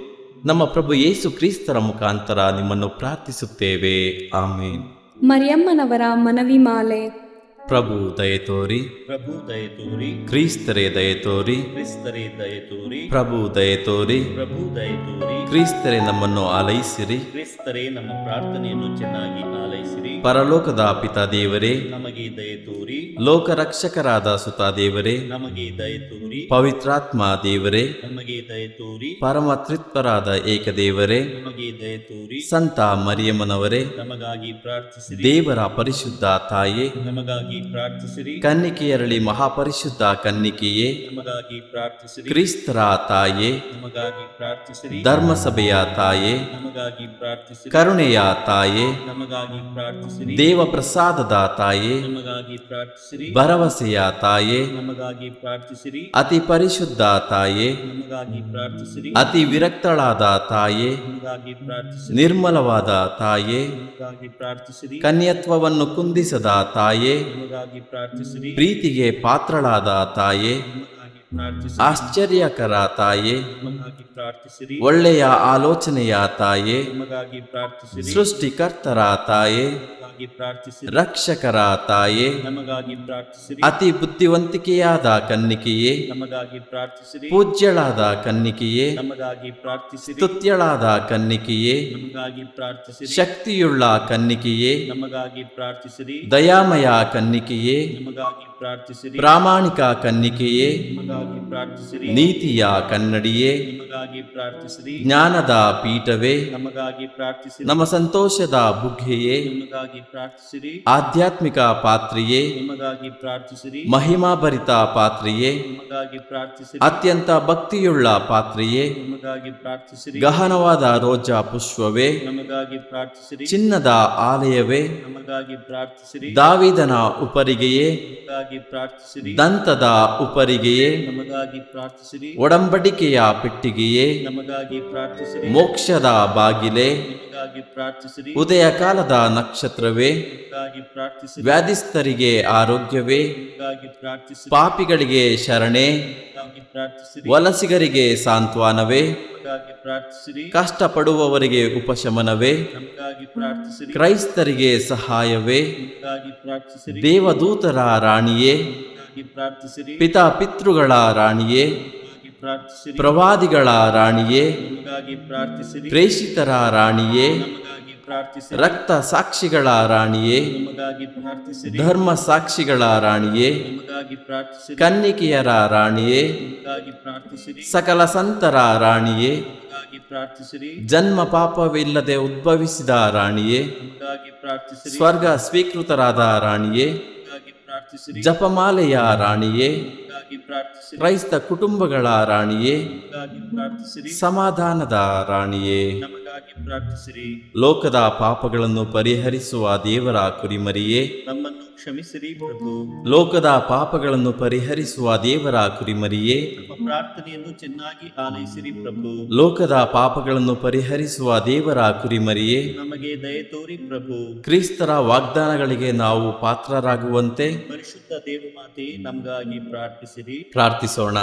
ನಮ್ಮ ಪ್ರಭು ಯೇಸು ಕ್ರಿಸ್ತರ ಮುಖಾಂತರ ನಿಮ್ಮನ್ನು ಪ್ರಾರ್ಥಿಸುತ್ತೇವೆ. ಆಮೇನ್.
ಮರಿಯಮ್ಮನವರ ಮನವಿ ಮಾಲೆ.
ಪ್ರಭು ದಯತೋರಿ,
ಪ್ರಭು ದಯತೋರಿ,
ಕ್ರಿಸ್ತರೇ ದಯತೋರಿ,
ಕ್ರಿಸ್ತರೇ ದಯತೋರಿ,
ಪ್ರಭು ದಯತೋರಿ,
ಪ್ರಭು ದಯತೋರಿ,
ಕ್ರಿಸ್ತರೇ ನಮ್ಮನ್ನು ಆಲೈಸಿರಿ.
ಕ್ರಿಸ್ತರೇ ನಮ್ಮ ಪ್ರಾರ್ಥನೆಯನ್ನು ಚೆನ್ನಾಗಿ ಆಲೈಸಿರಿ.
ಪರಲೋಕದ ಪಿತಾ ದೇವರೇ,
ನಮಗೆ ದಯತೋರಿ,
ಲೋಕರಕ್ಷಕರಾದ ಸುತ ದೇವರೇ,
ನಮಗೆ ದಯತೋರಿ,
ಪವಿತ್ರಾತ್ಮ ದೇವರೇ,
ನಮಗೆ ದಯತೋರಿ,
ಪರಮ ತ್ರಿತ್ವರಾದ ಏಕದೇವರೇ,
ನಮಗೆ ದಯತೋರಿ,
ಸಂತ ಮರಿಯಮ್ಮನವರೇ,
ನಮಗಾಗಿ ಪ್ರಾರ್ಥಿಸಿರಿ.
ದೇವರ ಪರಿಶುದ್ಧ ತಾಯೇ,
ನಮಗಾಗಿ ಪ್ರಾರ್ಥಿಸಿರಿ.
ಕನ್ನಿಕೆಯರಳಿ ಮಹಾಪರಿಶುದ್ಧ ಕನ್ನಿಕೆಯೇ,
ನಮಗಾಗಿ ಪ್ರಾರ್ಥಿಸಿರಿ.
ಕ್ರಿಸ್ತರ ತಾಯೇ,
ನಮಗಾಗಿ ಪ್ರಾರ್ಥಿಸಿರಿ.
ಧರ್ಮಸಭೆಯ ತಾಯೇ,
ನಮಗಾಗಿ ಪ್ರಾರ್ಥಿಸಿರಿ.
ಕರುಣೆಯ ತಾಯೇ,
ನಮಗಾಗಿ ಪ್ರಾರ್ಥಿಸಿರಿ.
ದೇವ ಪ್ರಸಾದದ ತಾಯೇ,
ನಮಗಾಗಿ ಪ್ರಾರ್ಥಿಸಿರಿ.
ಭರವಸೆಯ ತಾಯೇ,
ನಮಗಾಗಿ ಪ್ರಾರ್ಥಿಸಿರಿ.
ಅತಿ ಪರಿಶುದ್ಧ ತಾಯೇ,
ನಮಗಾಗಿ ಪ್ರಾರ್ಥಿಸಿರಿ.
ಅತಿ ವಿರಕ್ತಳಾದ ತಾಯೇ,
ನಮಗಾಗಿ ಪ್ರಾರ್ಥಿಸಿರಿ.
ನಿರ್ಮಲವಾದ ತಾಯೇ,
ನಮಗಾಗಿ ಪ್ರಾರ್ಥಿಸಿರಿ.
ಕನ್ಯತ್ವವನ್ನು ಕುಂದಿಸದ ತಾಯೇ,
ನಮಗಾಗಿ ಪ್ರಾರ್ಥಿಸಿರಿ.
ಪ್ರೀತಿಗೆ ಪಾತ್ರಳಾದ ತಾಯೇ,
ನಮಗಾಗಿ ಪ್ರಾರ್ಥಿಸಿರಿ.
ಆಶ್ಚರ್ಯಕರ ತಾಯೇ,
ನಮಗಾಗಿ ಪ್ರಾರ್ಥಿಸಿರಿ.
ಒಳ್ಳೆಯ ಆಲೋಚನೆಯ ತಾಯೇ,
ನಮಗಾಗಿ ಪ್ರಾರ್ಥಿಸಿರಿ.
ಸೃಷ್ಟಿಕರ್ತರ ತಾಯೇ,
ನಮಗಾಗಿ ಪ್ರಾರ್ಥಿಸಿರಿ.
ರಕ್ಷಕರ ತಾಯೇ,
ನಮಗಾಗಿ ಪ್ರಾರ್ಥಿಸಿರಿ.
ಅತಿ ಬುದ್ಧಿವಂತಿಕೆಯಾದ ಕನ್ನಿಕೆಯೇ,
ನಮಗಾಗಿ ಪ್ರಾರ್ಥಿಸಿರಿ.
ಪೂಜ್ಯಳಾದ ಕನ್ನಿಕೆಯೇ,
ನಮಗಾಗಿ ಪ್ರಾರ್ಥಿಸಿರಿ.
ಸ್ತುತ್ಯಳಾದ ಕನ್ನಿಕೆಯೇ,
ನಮಗಾಗಿ ಪ್ರಾರ್ಥಿಸಿರಿ.
ಶಕ್ತಿಯುಳ್ಳ ಕನ್ನಿಕೆಯೇ,
ನಮಗಾಗಿ ಪ್ರಾರ್ಥಿಸಿರಿ.
ದಯಾಮಯ ಕನ್ನಿಕೆಯೇ,
ನಮಗಾಗಿ ಪ್ರಾರ್ಥಿಸಿರಿ.
ಪ್ರಾಮಾಣಿಕ ಕನ್ನಿಕೆಯೇ,
ನಮಗಾಗಿ ಪ್ರಾರ್ಥಿಸಿರಿ.
ನೀತಿಯ ಕನ್ನಡಿಯೇ,
ನಮಗಾಗಿ ಪ್ರಾರ್ಥಿಸಿರಿ.
ಜ್ಞಾನದ ಪೀಠವೇ,
ನಮಗಾಗಿ ಪ್ರಾರ್ಥಿಸಿರಿ.
ನಮ್ಮ ಸಂತೋಷದ ಬುಗ್ಗೆಯೇ,
ನಮಗಾಗಿ ಪ್ರಾರ್ಥಿಸಿರಿ.
ಆಧ್ಯಾತ್ಮಿಕ ಪಾತ್ರೆಯೇ,
ನಮಗಾಗಿ ಪ್ರಾರ್ಥಿಸಿರಿ.
ಮಹಿಮಾಭರಿತ ಪಾತ್ರೆಯೇ,
ನಮಗಾಗಿ ಪ್ರಾರ್ಥಿಸಿರಿ.
ಅತ್ಯಂತ ಭಕ್ತಿಯುಳ್ಳ ಪಾತ್ರೆಯೇ,
ನಮಗಾಗಿ ಪ್ರಾರ್ಥಿಸಿರಿ.
ಗಹನವಾದ ರೋಜಾ ಪುಷ್ಪವೇ,
ನಮಗಾಗಿ ಪ್ರಾರ್ಥಿಸಿರಿ.
ಚಿನ್ನದ ಆಲಯವೇ,
ನಮಗಾಗಿ ಪ್ರಾರ್ಥಿಸಿರಿ.
ದಾವೀದನ ಉಪರಿಗೆಯೇ,
ನಮಗಾಗಿ ಪ್ರಾರ್ಥಿಸಿರಿ.
ದಂತದ ಉಪರಿಗೆಯೇ,
ನಮಗಾಗಿ ಪ್ರಾರ್ಥಿಸಿರಿ.
ಒಡಂಬಡಿಕೆಯ ಪೆಟ್ಟಿಗೆಯೇ,
ನಮಗಾಗಿ ಪ್ರಾರ್ಥಿಸಿರಿ.
ಮೋಕ್ಷದ ಬಾಗಿಲೇ,
ನಮಗಾಗಿ ಪ್ರಾರ್ಥಿಸಿರಿ.
ಉದಯ ಕಾಲದ ನಕ್ಷತ್ರವೇ,
ನಮಗಾಗಿ ಪ್ರಾರ್ಥಿಸಿರಿ.
ವ್ಯಾಧಿಸ್ಥರಿಗೆ ಆರೋಗ್ಯವೇ,
ನಮಗಾಗಿ ಪ್ರಾರ್ಥಿಸಿರಿ.
ಪಾಪಿಗಳಿಗೆ ಶರಣೆ,
ನಮಗಾಗಿ ಪ್ರಾರ್ಥಿಸಿರಿ.
ವಲಸಿಗರಿಗೆ ಸಾಂತ್ವನವೇ,
ನಮಗಾಗಿ ಪ್ರಾರ್ಥಿಸಿರಿ.
ಕಷ್ಟಪಡುವವರಿಗೆ ಉಪಶಮನವೇ,
ನಮಗಾಗಿ ಪ್ರಾರ್ಥಿಸಿರಿ.
ಕ್ರೈಸ್ತರಿಗೆ ಸಹಾಯವೇ,
ನಮಗಾಗಿ ಪ್ರಾರ್ಥಿಸಿರಿ.
ದೇವದೂತರ ರಾಣಿಯೇ,
ನಮಗಾಗಿ ಪ್ರಾರ್ಥಿಸಿರಿ.
ಪಿತಾ ಪಿತೃಗಳ ರಾಣಿಯೇ,
ನಮಗಾಗಿ ಪ್ರಾರ್ಥಿಸಿರಿ.
ಪ್ರವಾದಿಗಳ ರಾಣಿಯೇ,
ನಮಗಾಗಿ ಪ್ರಾರ್ಥಿಸಿರಿ.
ಪ್ರೇಷಿತರ ರಾಣಿಯೇ,
ನಮಗಾಗಿ ಪ್ರಾರ್ಥಿಸಿರಿ.
ರಕ್ತ ಸಾಕ್ಷಿಗಳ ರಾಣಿಯೇ,
ನಮಗಾಗಿ ಪ್ರಾರ್ಥಿಸಿರಿ.
ಧರ್ಮ ಸಾಕ್ಷಿಗಳ ರಾಣಿಯೇ,
ನಮಗಾಗಿ ಪ್ರಾರ್ಥಿಸಿರಿ.
ಕನ್ನಿಕೆಯರ ರಾಣಿಯೇ,
ನಮಗಾಗಿ ಪ್ರಾರ್ಥಿಸಿರಿ.
ಸಕಲ ಸಂತರ ರಾಣಿಯೇ,
ನಮಗಾಗಿ ಪ್ರಾರ್ಥಿಸಿರಿ.
ಜನ್ಮ ಪಾಪವಿಲ್ಲದೆ ಉದ್ಭವಿಸಿದ ರಾಣಿಯೇ,
ನಮಗಾಗಿ ಪ್ರಾರ್ಥಿಸಿರಿ.
ಸ್ವರ್ಗ ಸ್ವೀಕೃತರಾದ ರಾಣಿಯೇ,
ನಮಗಾಗಿ ಪ್ರಾರ್ಥಿಸಿರಿ.
ಜಪಮಾಲೆಯ ರಾಣಿಯೇ,
ನಮಗಾಗಿ ಪ್ರಾರ್ಥಿಸಿರಿ.
ಕ್ರೈಸ್ತ ಕುಟುಂಬಗಳ ರಾಣಿಯೇ,
ನಮಗಾಗಿ ಪ್ರಾರ್ಥಿಸಿರಿ.
ಸಮಾಧಾನದ ರಾಣಿಯೇ,
ನಮಗಾಗಿ ಪ್ರಾರ್ಥಿಸಿರಿ.
ಲೋಕದ ಪಾಪಗಳನ್ನು ಪರಿಹರಿಸುವ ದೇವರ ಕುರಿಮರಿಯೇ,
ನಮ್ಮನ್ನು ಕ್ಷಮಿಸಿರಿ ಪ್ರಭು.
ಲೋಕದ ಪಾಪಗಳನ್ನು ಪರಿಹರಿಸುವ ದೇವರ ಕುರಿಮರಿಯೇ,
ನಮ್ಮ ಪ್ರಾರ್ಥನೆಯನ್ನು ಚೆನ್ನಾಗಿ ಆಲೈಸಿರಿ ಪ್ರಭು.
ಲೋಕದ ಪಾಪಗಳನ್ನು ಪರಿಹರಿಸುವ ದೇವರ ಕುರಿಮರಿಯೇ,
ನಮಗೆ ದಯೆ ತೋರಿ ಪ್ರಭು.
ಕ್ರಿಸ್ತರ ವಾಗ್ದಾನಗಳಿಗೆ ನಾವು ಪಾತ್ರರಾಗುವಂತೆ
ಪರಿಶುದ್ಧ ದೇವಮಾತೆ ನಮಗಾಗಿ ಪ್ರಾರ್ಥಿಸಿರಿ.
ಪ್ರಾರ್ಥಿಸೋಣ.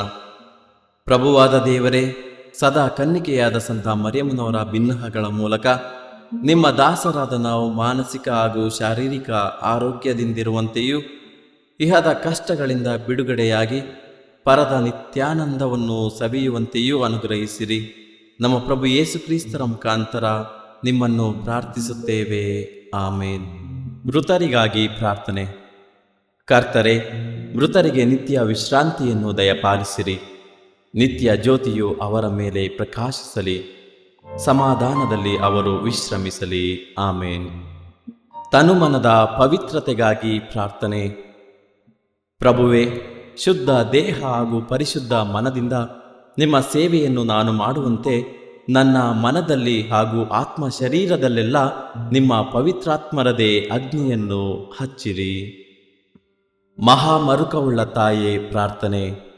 ಪ್ರಭುವಾದ ದೇವರೇ, ಸದಾ ಕನ್ನಿಕೆಯಾದ ಸಂತ ಮರಿಯಮ್ಮನವರ ಬಿನ್ನಹಗಳ ಮೂಲಕ ನಿಮ್ಮ ದಾಸರಾದ ನಾವು ಮಾನಸಿಕ ಹಾಗೂ ಶಾರೀರಿಕ ಆರೋಗ್ಯದಿಂದಿರುವಂತೆಯೂ ಇಹದ ಕಷ್ಟಗಳಿಂದ ಬಿಡುಗಡೆಯಾಗಿ ಪರದ ನಿತ್ಯಾನಂದವನ್ನು ಸವಿಯುವಂತೆಯೂ ಅನುಗ್ರಹಿಸಿರಿ. ನಮ್ಮ ಪ್ರಭು ಯೇಸು ಕ್ರಿಸ್ತರ ಮುಖಾಂತರ ನಿಮ್ಮನ್ನು ಪ್ರಾರ್ಥಿಸುತ್ತೇವೆ. ಆಮೇನ್. ಮೃತರಿಗಾಗಿ ಪ್ರಾರ್ಥನೆ. ಕರ್ತರೆ, ಮೃತರಿಗೆ ನಿತ್ಯ ವಿಶ್ರಾಂತಿಯನ್ನು ದಯಪಾಲಿಸಿರಿ. ನಿತ್ಯ ಜ್ಯೋತಿಯು ಅವರ ಮೇಲೆ ಪ್ರಕಾಶಿಸಲಿ. ಸಮಾಧಾನದಲ್ಲಿ ಅವರು ವಿಶ್ರಮಿಸಲಿ. ಆಮೇನ್. ತನುಮನದ ಪವಿತ್ರತೆಗಾಗಿ ಪ್ರಾರ್ಥನೆ. ಪ್ರಭುವೇ, ಶುದ್ಧ ದೇಹ ಹಾಗೂ ಪರಿಶುದ್ಧ ಮನದಿಂದ ನಿಮ್ಮ ಸೇವೆಯನ್ನು ನಾನು ಮಾಡುವಂತೆ ನನ್ನ ಮನದಲ್ಲಿ ಹಾಗೂ ಆತ್ಮ ಶರೀರದಲ್ಲೆಲ್ಲ ನಿಮ್ಮ ಪವಿತ್ರಾತ್ಮರದೇ ಅಗ್ನಿಯನ್ನು ಹಚ್ಚಿರಿ. ಮಹಾಮರುಕವುಳ್ಳ ತಾಯೇ ಪ್ರಾರ್ಥನೆ.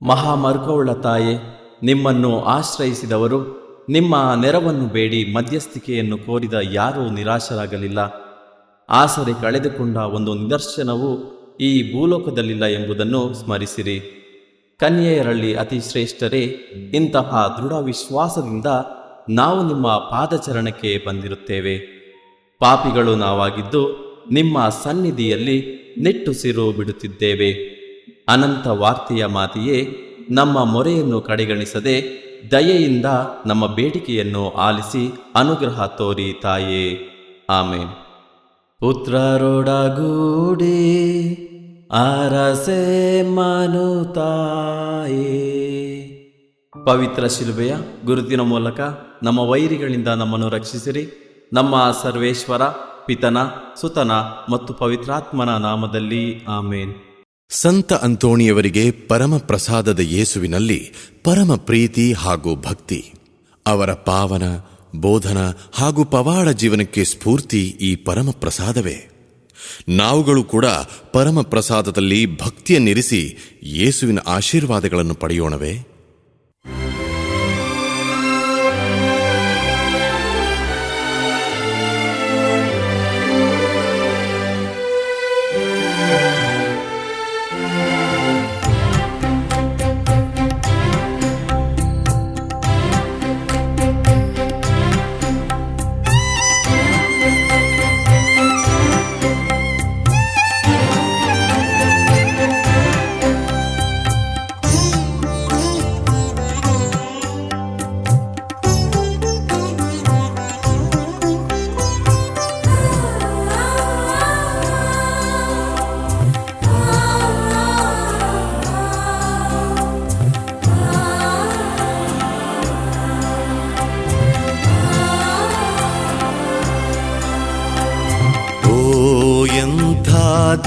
ಮಹಾಮರುಕವುಳ್ಳ ತಾಯೇ, ನಿಮ್ಮನ್ನು ಆಶ್ರಯಿಸಿದವರು ನಿಮ್ಮ ನೆರವನ್ನು ಬೇಡಿ ಮಧ್ಯಸ್ಥಿಕೆಯನ್ನು ಕೋರಿದ ಯಾರೂ ನಿರಾಶರಾಗಲಿಲ್ಲ. ಆಸರೆ ಕಳೆದುಕೊಂಡ ಒಂದು ನಿದರ್ಶನವು ಈ ಭೂಲೋಕದಲ್ಲಿಲ್ಲ ಎಂಬುದನ್ನು ಸ್ಮರಿಸಿರಿ. ಕನ್ಯೆಯರಲ್ಲಿ ಅತಿ ಶ್ರೇಷ್ಠರೇ, ಇಂತಹ ದೃಢ ವಿಶ್ವಾಸದಿಂದ ನಾವು ನಿಮ್ಮ ಪಾದಚರಣಕ್ಕೆ ಬಂದಿರುತ್ತೇವೆ. ಪಾಪಿಗಳು ನಾವಾಗಿದ್ದು ನಿಮ್ಮ ಸನ್ನಿಧಿಯಲ್ಲಿ ನಿಟ್ಟುಸಿರು ಬಿಡುತ್ತಿದ್ದೇವೆ. ಅನಂತ ವಾರ್ತೆಯ ಮಾತೆಯೇ, ನಮ್ಮ ಮೊರೆಯನ್ನು ಕಡೆಗಣಿಸದೆ ದಯೆಯಿಂದ ನಮ್ಮ ಬೇಡಿಕೆಯನ್ನು ಆಲಿಸಿ ಅನುಗ್ರಹ ತೋರಿ ತಾಯೇ. ಆಮೇನ್. ಪುತ್ರರೊಡಗೂಡಿ ಅರಸೆ ಮನುತಾಯೇ. ಪವಿತ್ರ ಶಿಲುಬೆಯ ಗುರುತಿನ ಮೂಲಕ ನಮ್ಮ ವೈರಿಗಳಿಂದ ನಮ್ಮನ್ನು ರಕ್ಷಿಸಿರಿ. ನಮ್ಮ ಸರ್ವೇಶ್ವರ ಪಿತನ ಸುತನ ಮತ್ತು ಪವಿತ್ರಾತ್ಮನ ನಾಮದಲ್ಲಿ. ಆಮೇನ್.
ಸಂತ ಅಂತೋಣಿಯವರಿಗೆ ಪರಮ ಪ್ರಸಾದದ ಯೇಸುವಿನಲ್ಲಿ ಪರಮ ಪ್ರೀತಿ ಹಾಗೂ ಭಕ್ತಿ. ಅವರ ಪಾವನ ಬೋಧನ ಹಾಗೂ ಪವಾಡ ಜೀವನಕ್ಕೆ ಸ್ಫೂರ್ತಿ ಈ ಪರಮ ಪ್ರಸಾದವೇ. ನಾವುಗಳು ಕೂಡ ಪರಮ ಪ್ರಸಾದದಲ್ಲಿ ಭಕ್ತಿಯನ್ನಿರಿಸಿ ಯೇಸುವಿನ ಆಶೀರ್ವಾದಗಳನ್ನು ಪಡೆಯೋಣವೇ?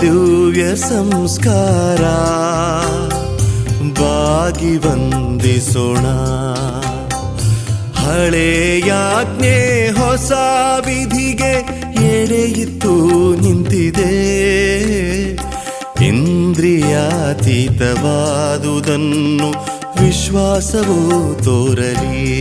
ದಿವ್ಯ ಸಂಸ್ಕಾರ ಬಾಗಿ ವಂದಿಸೋಣ. ಹಳೆಯಾಜ್ಞೆ ಹೊಸ ವಿಧಿಗೆ ಎಡೆಯಿತ್ತು ನಿಂತಿದೆ. ಇಂದ್ರಿಯಾತೀತವಾದುದನ್ನು ವಿಶ್ವಾಸವೂ ತೋರಲಿ.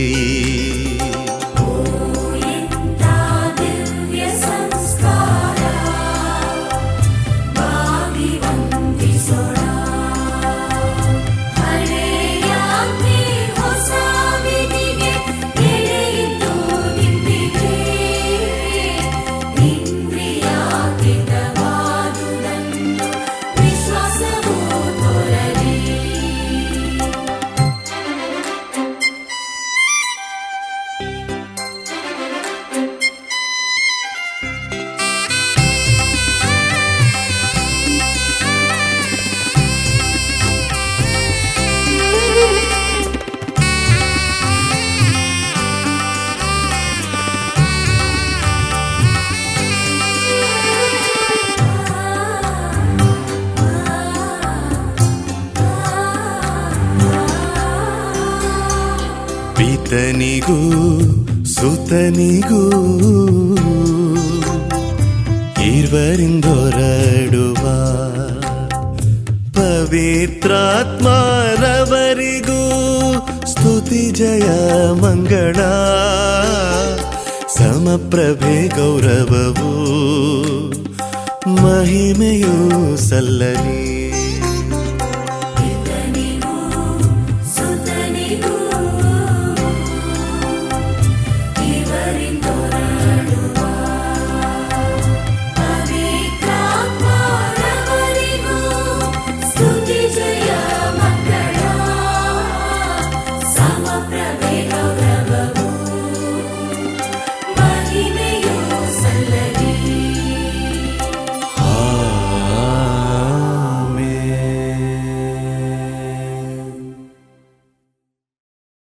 ಪಿತನಿಗೂ ಸುತನಿಗೂ ಈರ್ವರಿಂದೊರಡುವ ಪವಿತ್ರಾತ್ಮರವರಿಗೂ ಸ್ತುತಿ ಜಯ ಮಂಗಳ ಸಮಪ್ರಭೆ ಗೌರವವು ಮಹಿಮೆಯೂ ಸಲ್ಲಲಿ.